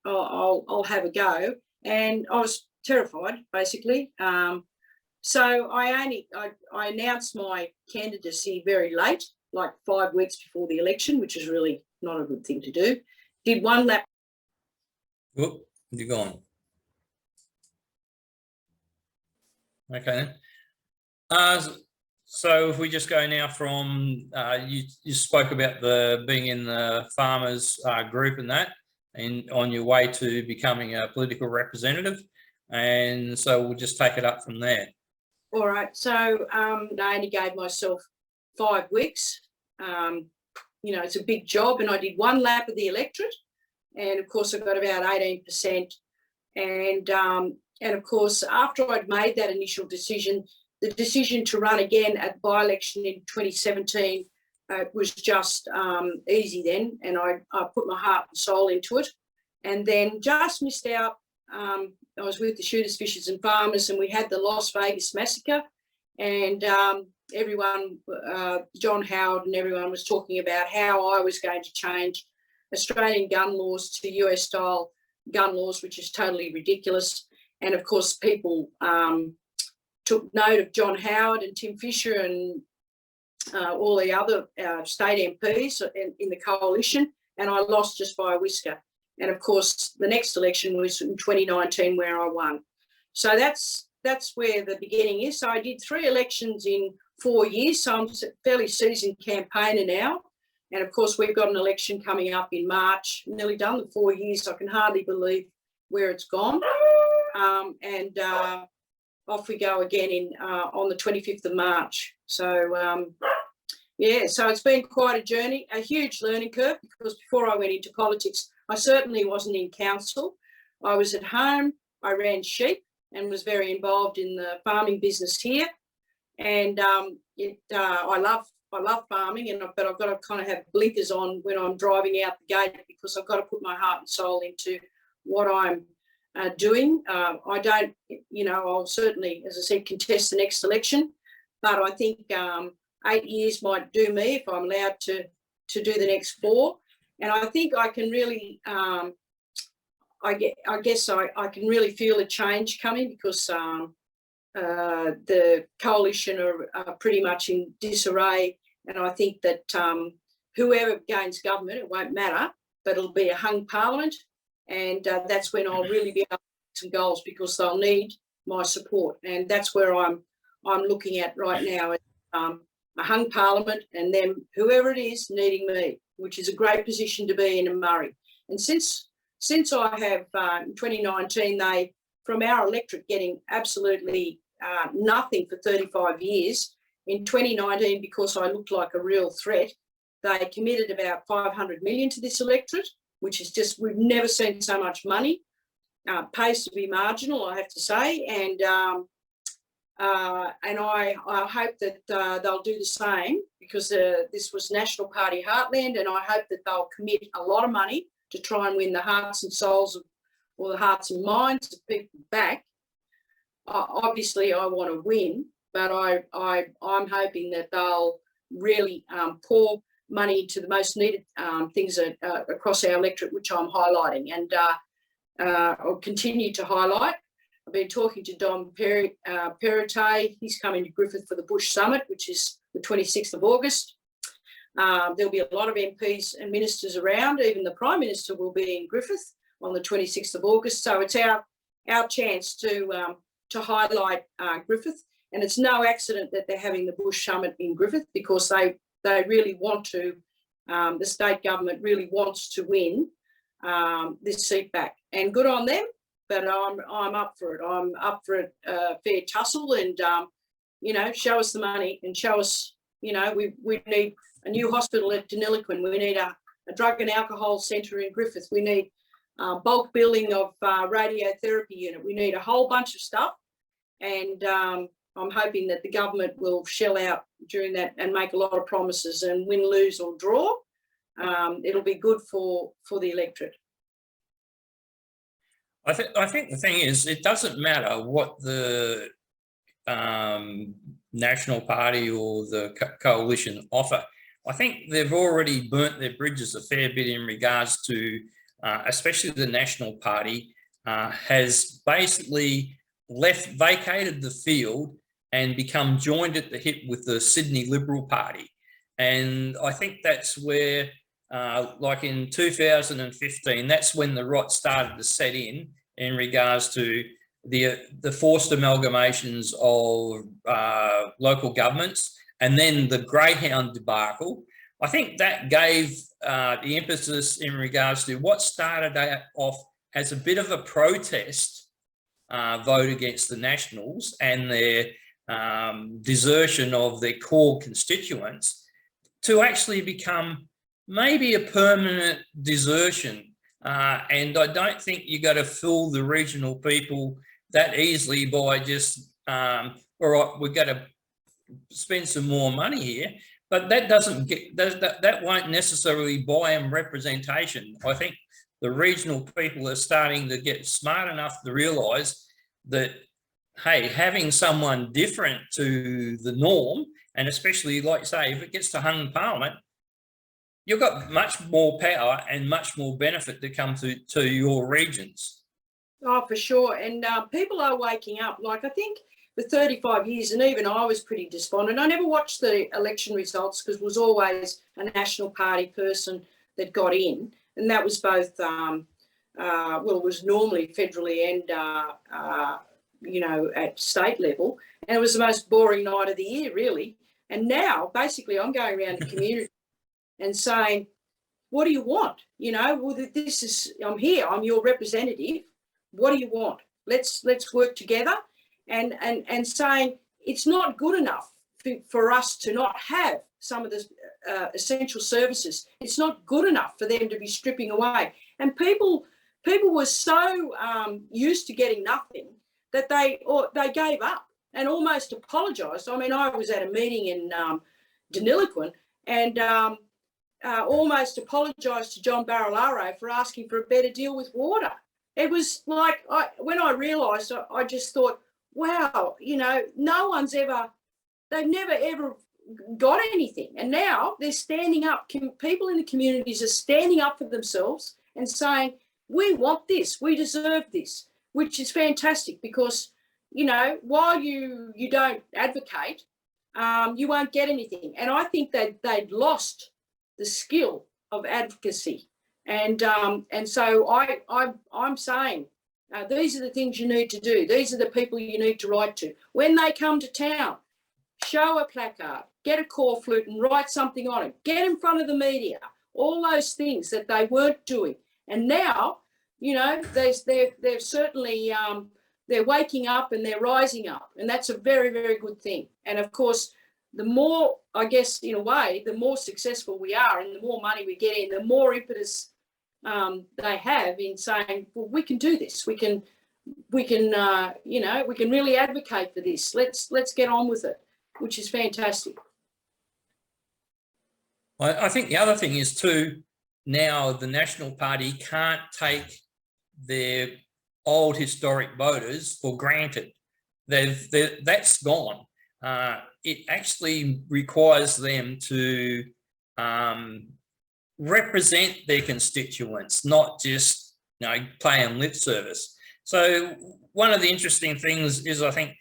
Speaker 2: I'll have a go. And I was terrified, basically. So I announced my candidacy very late, like 5 weeks before the election, which is really not a good thing to do. Did one lap.
Speaker 1: Whoop, you're gone. Okay. So if we just go now from, you spoke about being in the farmers group and that, and on your way to becoming a political representative. And so we'll just take it up from there.
Speaker 2: All right. So I only gave myself 5 weeks. It's a big job, and I did one lap of the electorate, and of course I got about 18%. And of course, after I'd made that initial decision, the decision to run again at by-election in 2017 was just easy then, and I put my heart and soul into it, and then just missed out. I was with the Shooters, Fishers and Farmers, and we had the Las Vegas massacre, and everyone, John Howard and everyone was talking about how I was going to change Australian gun laws to US-style gun laws, which is totally ridiculous. And of course, people took note of John Howard and Tim Fisher and all the other state MPs in the coalition, and I lost just by a whisker. And of course, the next election was in 2019 where I won. So that's where the beginning is. So I did 3 elections in 4 years, so I'm a fairly seasoned campaigner now. And of course, we've got an election coming up in March, nearly done the 4 years. I can hardly believe where it's gone. And off we go again on the 25th of March. So, yeah, so it's been quite a journey, a huge learning curve, because before I went into politics, I certainly wasn't in council. I was at home, I ran sheep and was very involved in the farming business here. And I love farming, but I've got to kind of have blinkers on when I'm driving out the gate, because I've got to put my heart and soul into what I'm doing. I don't, I'll certainly, as I said, contest the next election, but I think 8 years might do me if I'm allowed to do the next 4. And I think I can really, I guess I can really feel a change coming, because the coalition are pretty much in disarray. And I think that whoever gains government, it won't matter, but it'll be a hung parliament. And that's when I'll really be able to make some goals, because they'll need my support. And that's where I'm looking at right now, a hung parliament, and then whoever it is needing me, which is a great position to be in Murray. And since I have, in 2019, they, from our electorate getting absolutely nothing for 35 years, in 2019, because I looked like a real threat, they committed about 500 million to this electorate, which is just, we've never seen so much money. Pays to be marginal, I have to say, and I hope that they'll do the same, because this was National Party heartland, and I hope that they'll commit a lot of money to try and win the hearts and souls or the hearts and minds of people back. Obviously, I want to win, but I'm hoping that they'll really pour money into the most needed things across our electorate, which I'm highlighting, and I'll continue to highlight. I've been talking to Dom Perrottet. He's coming to Griffith for the Bush Summit, which is the 26th of August. There'll be a lot of MPs and ministers around. Even the Prime Minister will be in Griffith on the 26th of August. So it's our chance to highlight Griffith. And it's no accident that they're having the Bush Summit in Griffith, because they really want to, the state government really wants to win this seat back. And good on them. But I'm up for it. I'm up for a fair tussle, and show us the money, and show us, we need a new hospital at Deniliquin. We need a drug and alcohol centre in Griffith. We need bulk building of radiotherapy unit. We need a whole bunch of stuff, and I'm hoping that the government will shell out during that and make a lot of promises, and win, lose or draw. It'll be good for the electorate.
Speaker 1: I think the thing is, it doesn't matter what the National Party or the coalition offer. I think they've already burnt their bridges a fair bit in regards to, especially the National Party, has basically vacated the field and become joined at the hip with the Sydney Liberal Party. And I think that's where, like in 2015, that's when the rot started to set in regards to the forced amalgamations of local governments, and then the Greyhound debacle. I think that gave the emphasis in regards to what started off as a bit of a protest vote against the Nationals and their desertion of their core constituents, to actually become maybe a permanent desertion And I don't think you got to fool the regional people that easily by just, all right, we've got to spend some more money here. But that doesn't get, that won't necessarily buy them representation. I think the regional people are starting to get smart enough to realise that, hey, having someone different to the norm, and especially, like you say, if it gets to hung parliament, you've got much more power and much more benefit to come to your regions.
Speaker 2: Oh, for sure. And people are waking up. Like, I think for 35 years, and even I was pretty despondent. I never watched the election results because it was always a National Party person that got in. And that was both, well, it was normally federally and, you know, at state level. And it was the most boring night of the year, really. And now, basically, I'm going around the community and saying, what do you want? You know, well, this is, I'm here, I'm your representative. What do you want? Let's work together. And saying it's not good enough for us to not have some of the essential services. It's not good enough for them to be stripping away. And people were so used to getting nothing that they gave up and almost apologised. I mean, I was at a meeting in Deniliquin and almost apologised to John Barilaro for asking for a better deal with water. It was like, when I realised, I just thought, wow, you know, they've never ever got anything. And now they're standing up. People in the communities are standing up for themselves and saying, we want this, we deserve this, which is fantastic because, you know, while you don't advocate, you won't get anything. And I think that they'd lost the skill of advocacy. And so I'm saying, these are the things you need to do. These are the people you need to write to. When they come to town, show a placard, get a call flute and write something on it. Get in front of the media, all those things that they weren't doing. And now, you know, they're certainly, they're waking up and they're rising up. And that's a very, very good thing. And, of course, the more, I guess, in a way, the more successful we are and the more money we get in, the more impetus they have in saying, well, we can do this. We can, you know, we can really advocate for this. Let's get on with it, which is fantastic.
Speaker 1: I think the other thing is too, now the National Party can't take their old historic voters for granted. That's gone. It actually requires them to represent their constituents, not just, you know, playing lip service. So one of the interesting things is, I think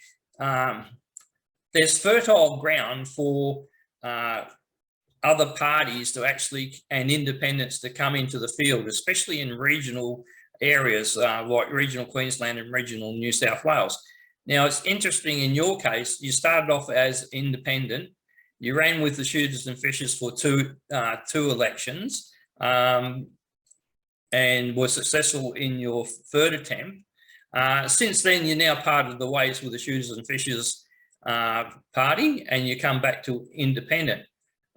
Speaker 1: there's fertile ground for other parties to actually, and independents to come into the field, especially in regional areas like regional Queensland and regional New South Wales. Now, it's interesting in your case, you started off as independent. You ran with the Shooters and Fishers for two elections and were successful in your third attempt. Since then, you're now part of the Ways with the Shooters and Fishers party, and you come back to independent.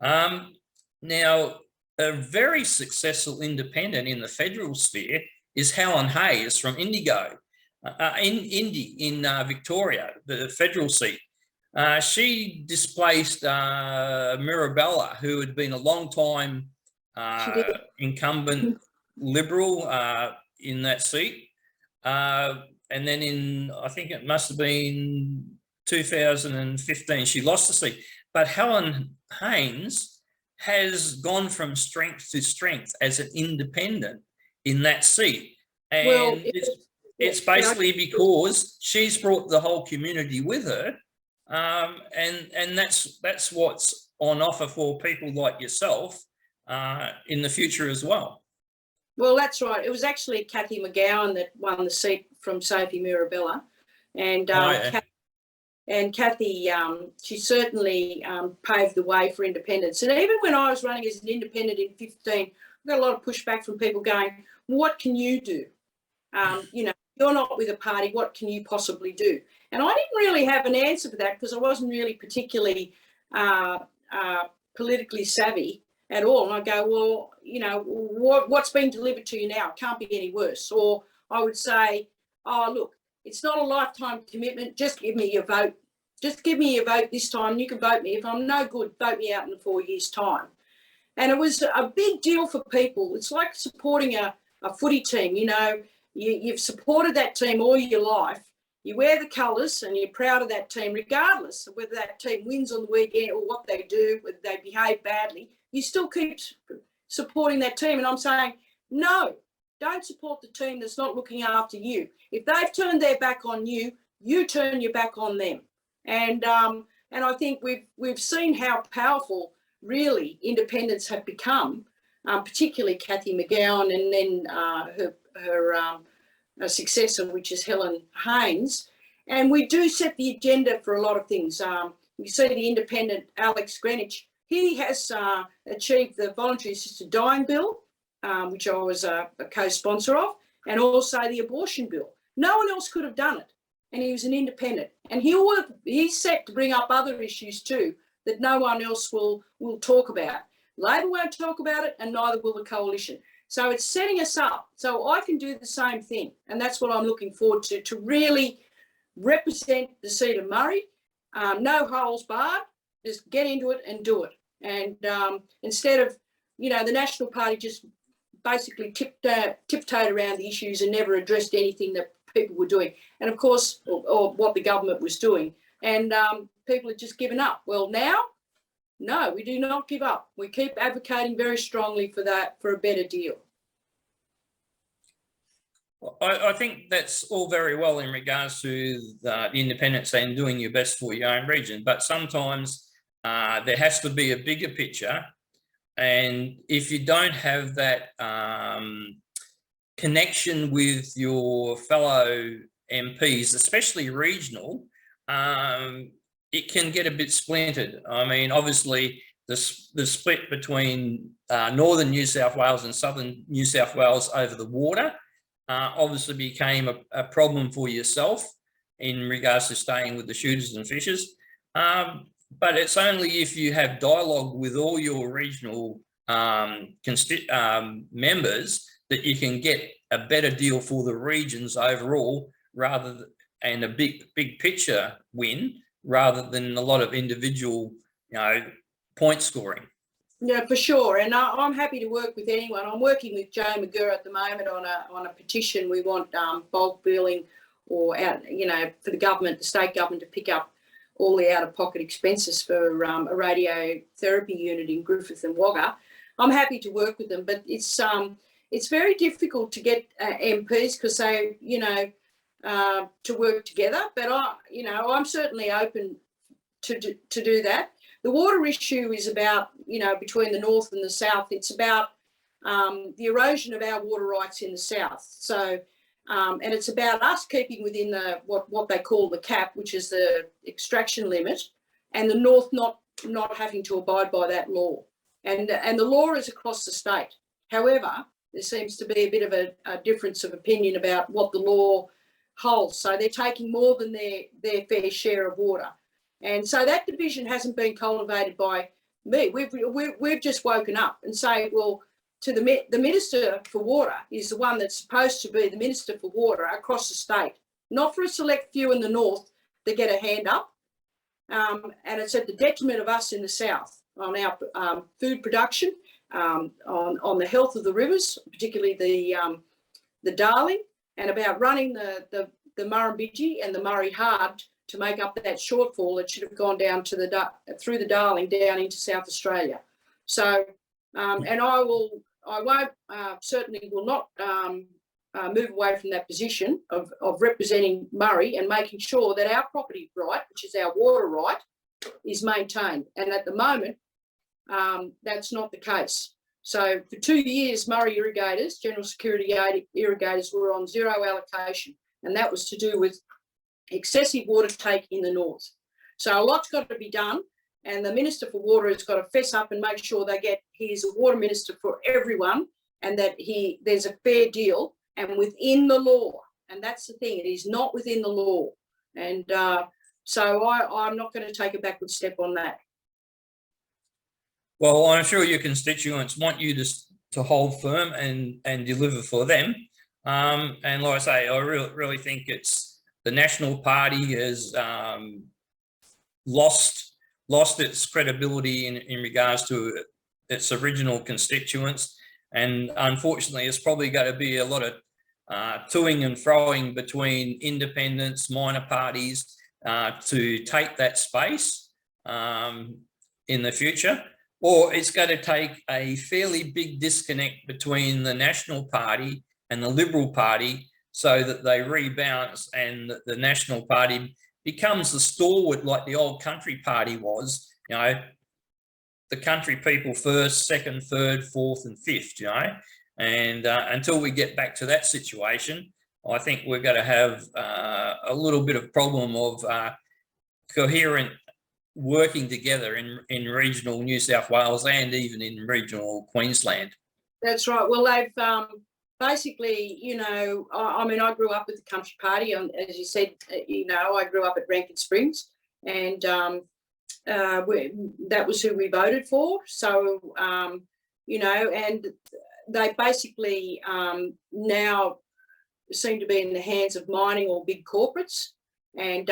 Speaker 1: Now, a very successful independent in the federal sphere is Helen Hayes from Indigo, in Victoria, the federal seat. She displaced Mirabella, who had been a long time incumbent Liberal in that seat. And then in, I think it must have been 2015, she lost the seat. But Helen Haynes has gone from strength to strength as an independent in that seat. And well, it's basically because she's brought the whole community with her. And that's what's on offer for people like yourself in the future as well.
Speaker 2: Well, that's right. It was actually Cathy McGowan that won the seat from Sophie Mirabella. And Cathy, she certainly paved the way for independence. And even when I was running as an independent in 15, I got a lot of pushback from people going, what can you do? You know, you're not with a party, what can you possibly do? And I didn't really have an answer for that because I wasn't really particularly politically savvy. at all. And I go, well, you know, what's being delivered to you now? It can't be any worse. Or I would say, oh, look, it's not a lifetime commitment. Just give me your vote. Just give me your vote this time. You can vote me. If I'm no good, vote me out in 4 years' time. And it was a big deal for people. It's like supporting a footy team. You know, you've supported that team all your life. You wear the colours and you're proud of that team, regardless of whether that team wins on the weekend or what they do, whether they behave badly. You still keep supporting that team. And I'm saying, no, don't support the team that's not looking after you. If they've turned their back on you, you turn your back on them. And I think we've seen how powerful really independents have become, particularly Cathy McGowan and then her successor, which is Helen Haynes. And we do set the agenda for a lot of things. You see the independent Alex Greenwich, he has achieved the voluntary assisted dying bill, which I was a co-sponsor of, and also the abortion bill. No one else could have done it. And he was an independent. And he's set to bring up other issues too that no one else will talk about. Labor won't talk about it, and neither will the coalition. So it's setting us up so I can do the same thing. And that's what I'm looking forward to really represent the seat of Murray. No holes barred, just get into it and do it. And instead of, you know, the National Party just basically tiptoed around the issues and never addressed anything that people were doing. And of course, or what the government was doing. And people had just given up. Well, now, no, we do not give up. We keep advocating very strongly for that, for a better deal.
Speaker 1: I think that's all very well in regards to the independence and doing your best for your own region, but sometimes there has to be a bigger picture. And if you don't have that connection with your fellow MPs, especially regional, it can get a bit splintered. I mean, obviously, the split between northern New South Wales and southern New South Wales over the water obviously became a problem for yourself in regards to staying with the shooters and fishers. But it's only if you have dialogue with all your regional members that you can get a better deal for the regions overall, and a big picture win, rather than a lot of individual, you know, point scoring.
Speaker 2: Yeah, for sure. And I'm happy to work with anyone. I'm working with Joe McGurr at the moment on a petition. We want bulk billing, or out, you know, for the government, the state government, to pick up all the out-of-pocket expenses for a radiotherapy unit in Griffith and Wagga. I'm happy to work with them, but it's very difficult to get MPs because they, you know, to work together. But I'm certainly open to do that. The water issue is about, you know, between the north and the south. It's about the erosion of our water rights in the south. So, and it's about us keeping within the what they call the cap, which is the extraction limit, and the north not having to abide by that law. And the law is across the state. However, there seems to be a bit of a difference of opinion about what the law holds. So they're taking more than their fair share of water. And so that division hasn't been cultivated by me. We've just woken up and say, well, to the Minister for Water is the one that's supposed to be the Minister for Water across the state, not for a select few in the north that get a hand up. And it's at the detriment of us in the south on our food production, on the health of the rivers, particularly the Darling, and about running the Murrumbidgee and the Murray hard to make up that shortfall that should have gone down to through the Darling down into South Australia. So, and I won't certainly will not move away from that position of representing Murray and making sure that our property right, which is our water right, is maintained. And at the moment, that's not the case. So for 2 years, Murray irrigators, General Security irrigators, were on zero allocation, and that was to do with excessive water take in the north. So a lot's got to be done, and the Minister for Water has got to fess up and make sure he's a water minister for everyone, and that there's a fair deal and within the law. And that's the thing, it is not within the law. And so I'm not going to take a backward step on that.
Speaker 1: Well, I'm sure your constituents want you to hold firm and deliver for them. And like I say, I really think it's the National Party has lost its credibility in regards to its original constituents, and unfortunately, it's probably going to be a lot of toing and froing between independents, minor parties to take that space in the future. Or it's going to take a fairly big disconnect between the National Party and the Liberal Party so that they rebalance and the National Party becomes the stalwart like the old Country Party was, you know, the country people first, second, third, fourth and fifth, you know. And until we get back to that situation, I think we're going to have a little bit of problem of coherent working together in regional New South Wales and even in regional Queensland.
Speaker 2: That's right. Well, they've basically, you know, I mean, I grew up with the Country Party. As you said, you know, I grew up at Rankin Springs, and that was who we voted for. So, you know, and they basically now seem to be in the hands of mining or big corporates, and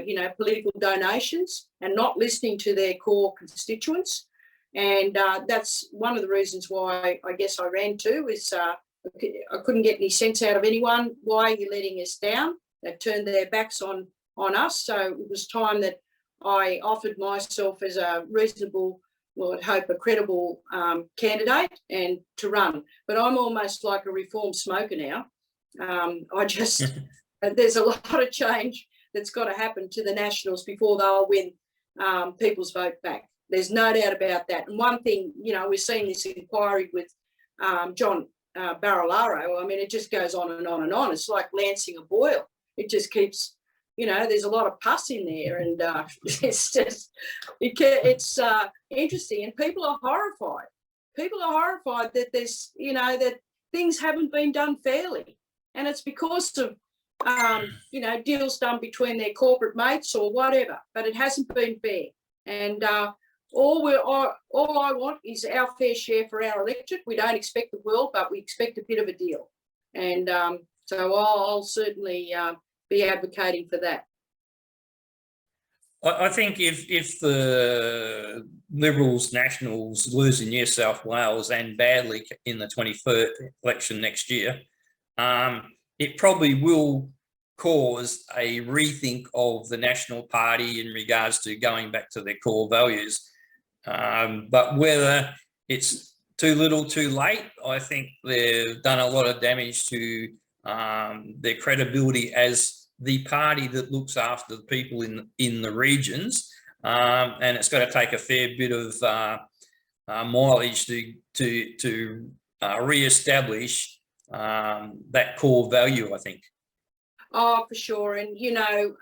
Speaker 2: you know, political donations, and not listening to their core constituents. And that's one of the reasons why I guess I ran too, is I couldn't get any sense out of anyone. Why are you letting us down? They've turned their backs on us. So it was time that I offered myself as a reasonable, well, I'd hope a credible candidate and to run. But I'm almost like a reformed smoker now. I just, there's a lot of change that's got to happen to the Nationals before they'll win people's vote back. There's no doubt about that. And one thing, you know, we're seeing this inquiry with John Barilaro. I mean, it just goes on and on and on. It's like lancing a boil. It just keeps, you know, there's a lot of pus in there, and it's just, it's interesting. And people are horrified. People are horrified that there's, you know, that things haven't been done fairly. And it's because of, you know, deals done between their corporate mates or whatever, but it hasn't been fair. And all I want is our fair share for our electorate. We don't expect the world, but we expect a bit of a deal. And so I'll certainly be advocating for that.
Speaker 1: I think if the Liberals, Nationals lose in New South Wales and badly in the 23rd election next year, it probably will cause a rethink of the National Party in regards to going back to their core values. But whether it's too little, too late, I think they've done a lot of damage to their credibility as the party that looks after the people in the regions, and it's going to take a fair bit of mileage to re-establish that core value, I think.
Speaker 2: Oh, for sure. And you know,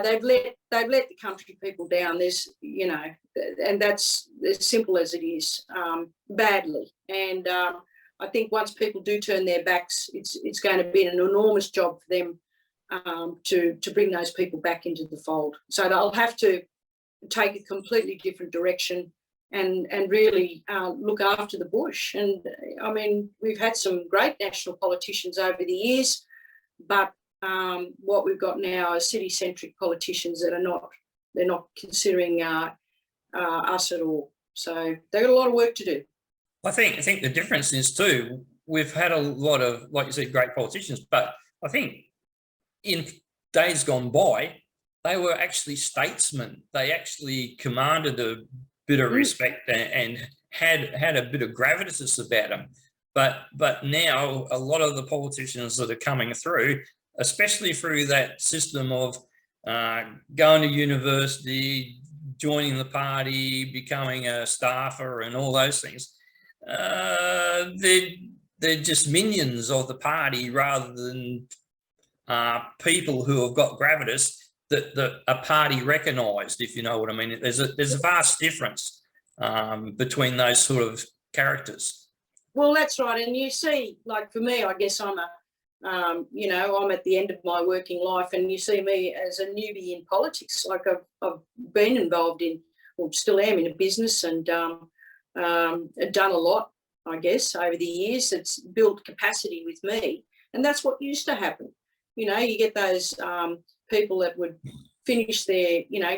Speaker 2: they've let the country people down. There's, you know, and that's as simple as it is, badly. And I think once people do turn their backs, it's going to be an enormous job for them to bring those people back into the fold. So they'll have to take a completely different direction and really look after the bush. And I mean, we've had some great national politicians over the years, but what we've got now are city-centric politicians that they're not considering us at all. So they've got a lot of work to do.
Speaker 1: I think the difference is too, we've had a lot of, like you said, great politicians, but I think in days gone by, they were actually statesmen. They actually commanded a bit of respect and had a bit of gravitas about them. But now a lot of the politicians that are coming through, especially through that system of going to university, joining the party, becoming a staffer and all those things, they're just minions of the party rather than people who have got gravitas that a party recognised, if you know what I mean. There's a vast difference between those sort of characters.
Speaker 2: Well, that's right. And you see, like for me, I guess I'm you know, I'm at the end of my working life, and you see me as a newbie in politics. Like I've been involved in well, still am in a business, and done a lot, I guess, over the years. It's built capacity with me, and that's what used to happen. You know, you get those people that would finish their, you know,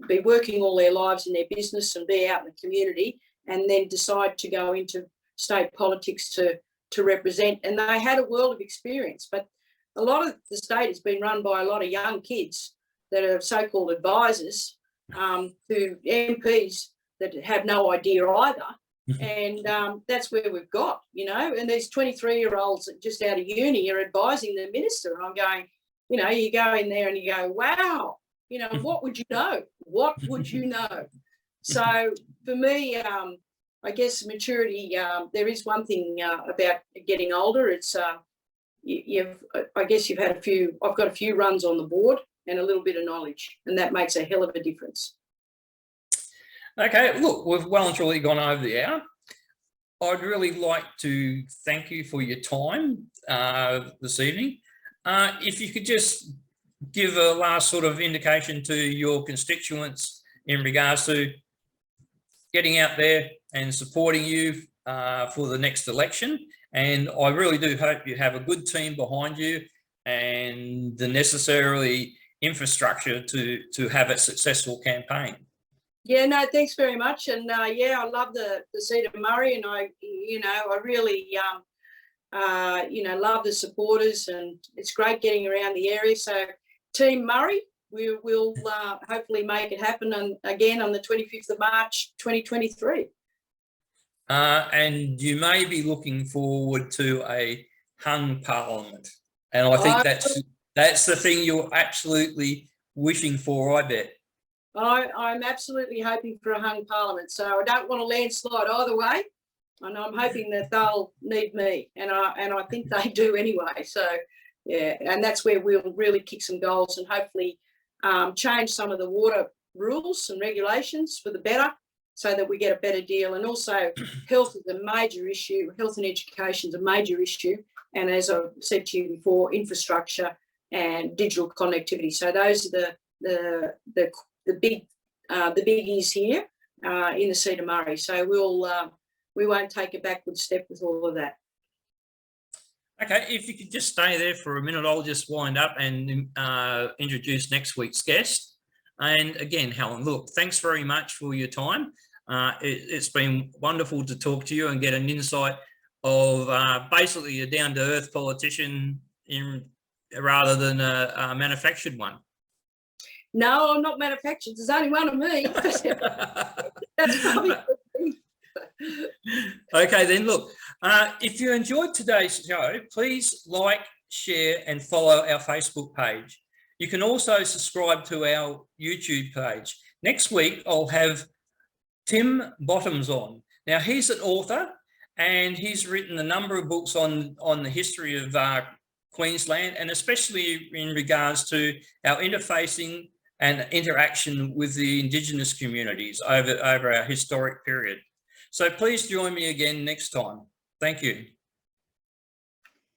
Speaker 2: be working all their lives in their business and be out in the community, and then decide to go into state politics to represent, and they had a world of experience. But a lot of the state has been run by a lot of young kids that are so-called advisors to MPs that have no idea either. And that's where we've got, you know, and these 23-year-olds just out of uni are advising the minister. And I'm going, you know, you go in there and you go, wow, you know, what would you know? What would you know? So for me, I guess maturity, there is one thing about getting older. It's I guess you've had I've got a few runs on the board and a little bit of knowledge, and that makes a hell of a difference.
Speaker 1: Okay, look, we've well and truly gone over the hour. I'd really like to thank you for your time this evening. If you could just give a last sort of indication to your constituents in regards to getting out there and supporting you for the next election. And I really do hope you have a good team behind you and the necessary infrastructure to have a successful campaign.
Speaker 2: Yeah, no, thanks very much. And yeah, I love the seat of Murray, and I really, love the supporters, and it's great getting around the area. So Team Murray, we will hopefully make it happen again on the 25th of March, 2023.
Speaker 1: And you may be looking forward to a hung parliament. And I think that's the thing you're absolutely wishing for, I bet.
Speaker 2: I'm absolutely hoping for a hung parliament. So I don't want a landslide either way. And I'm hoping that they'll need me. And I think they do anyway. So, yeah, and that's where we'll really kick some goals and hopefully change some of the water rules and regulations for the better, so that we get a better deal. And also health is a major issue. Health and education is a major issue. And as I've said to you before, infrastructure and digital connectivity. So those are the biggies here in the seat of Murray. So we won't take a backward step with all of that.
Speaker 1: Okay, if you could just stay there for a minute, I'll just wind up and introduce next week's guest. And again, Helen, look, thanks very much for your time. It's been wonderful to talk to you and get an insight of basically a down-to-earth politician rather than a manufactured one.
Speaker 2: No, I'm not manufactured. There's only one of me. That's probably
Speaker 1: Okay, then look, if you enjoyed today's show, please like, share and follow our Facebook page. You can also subscribe to our YouTube page. Next week, I'll have Tim Bottoms on. Now, he's an author and he's written a number of books on the history of Queensland, and especially in regards to our interfacing and interaction with the Indigenous communities over our historic period. So please join me again next time. Thank you.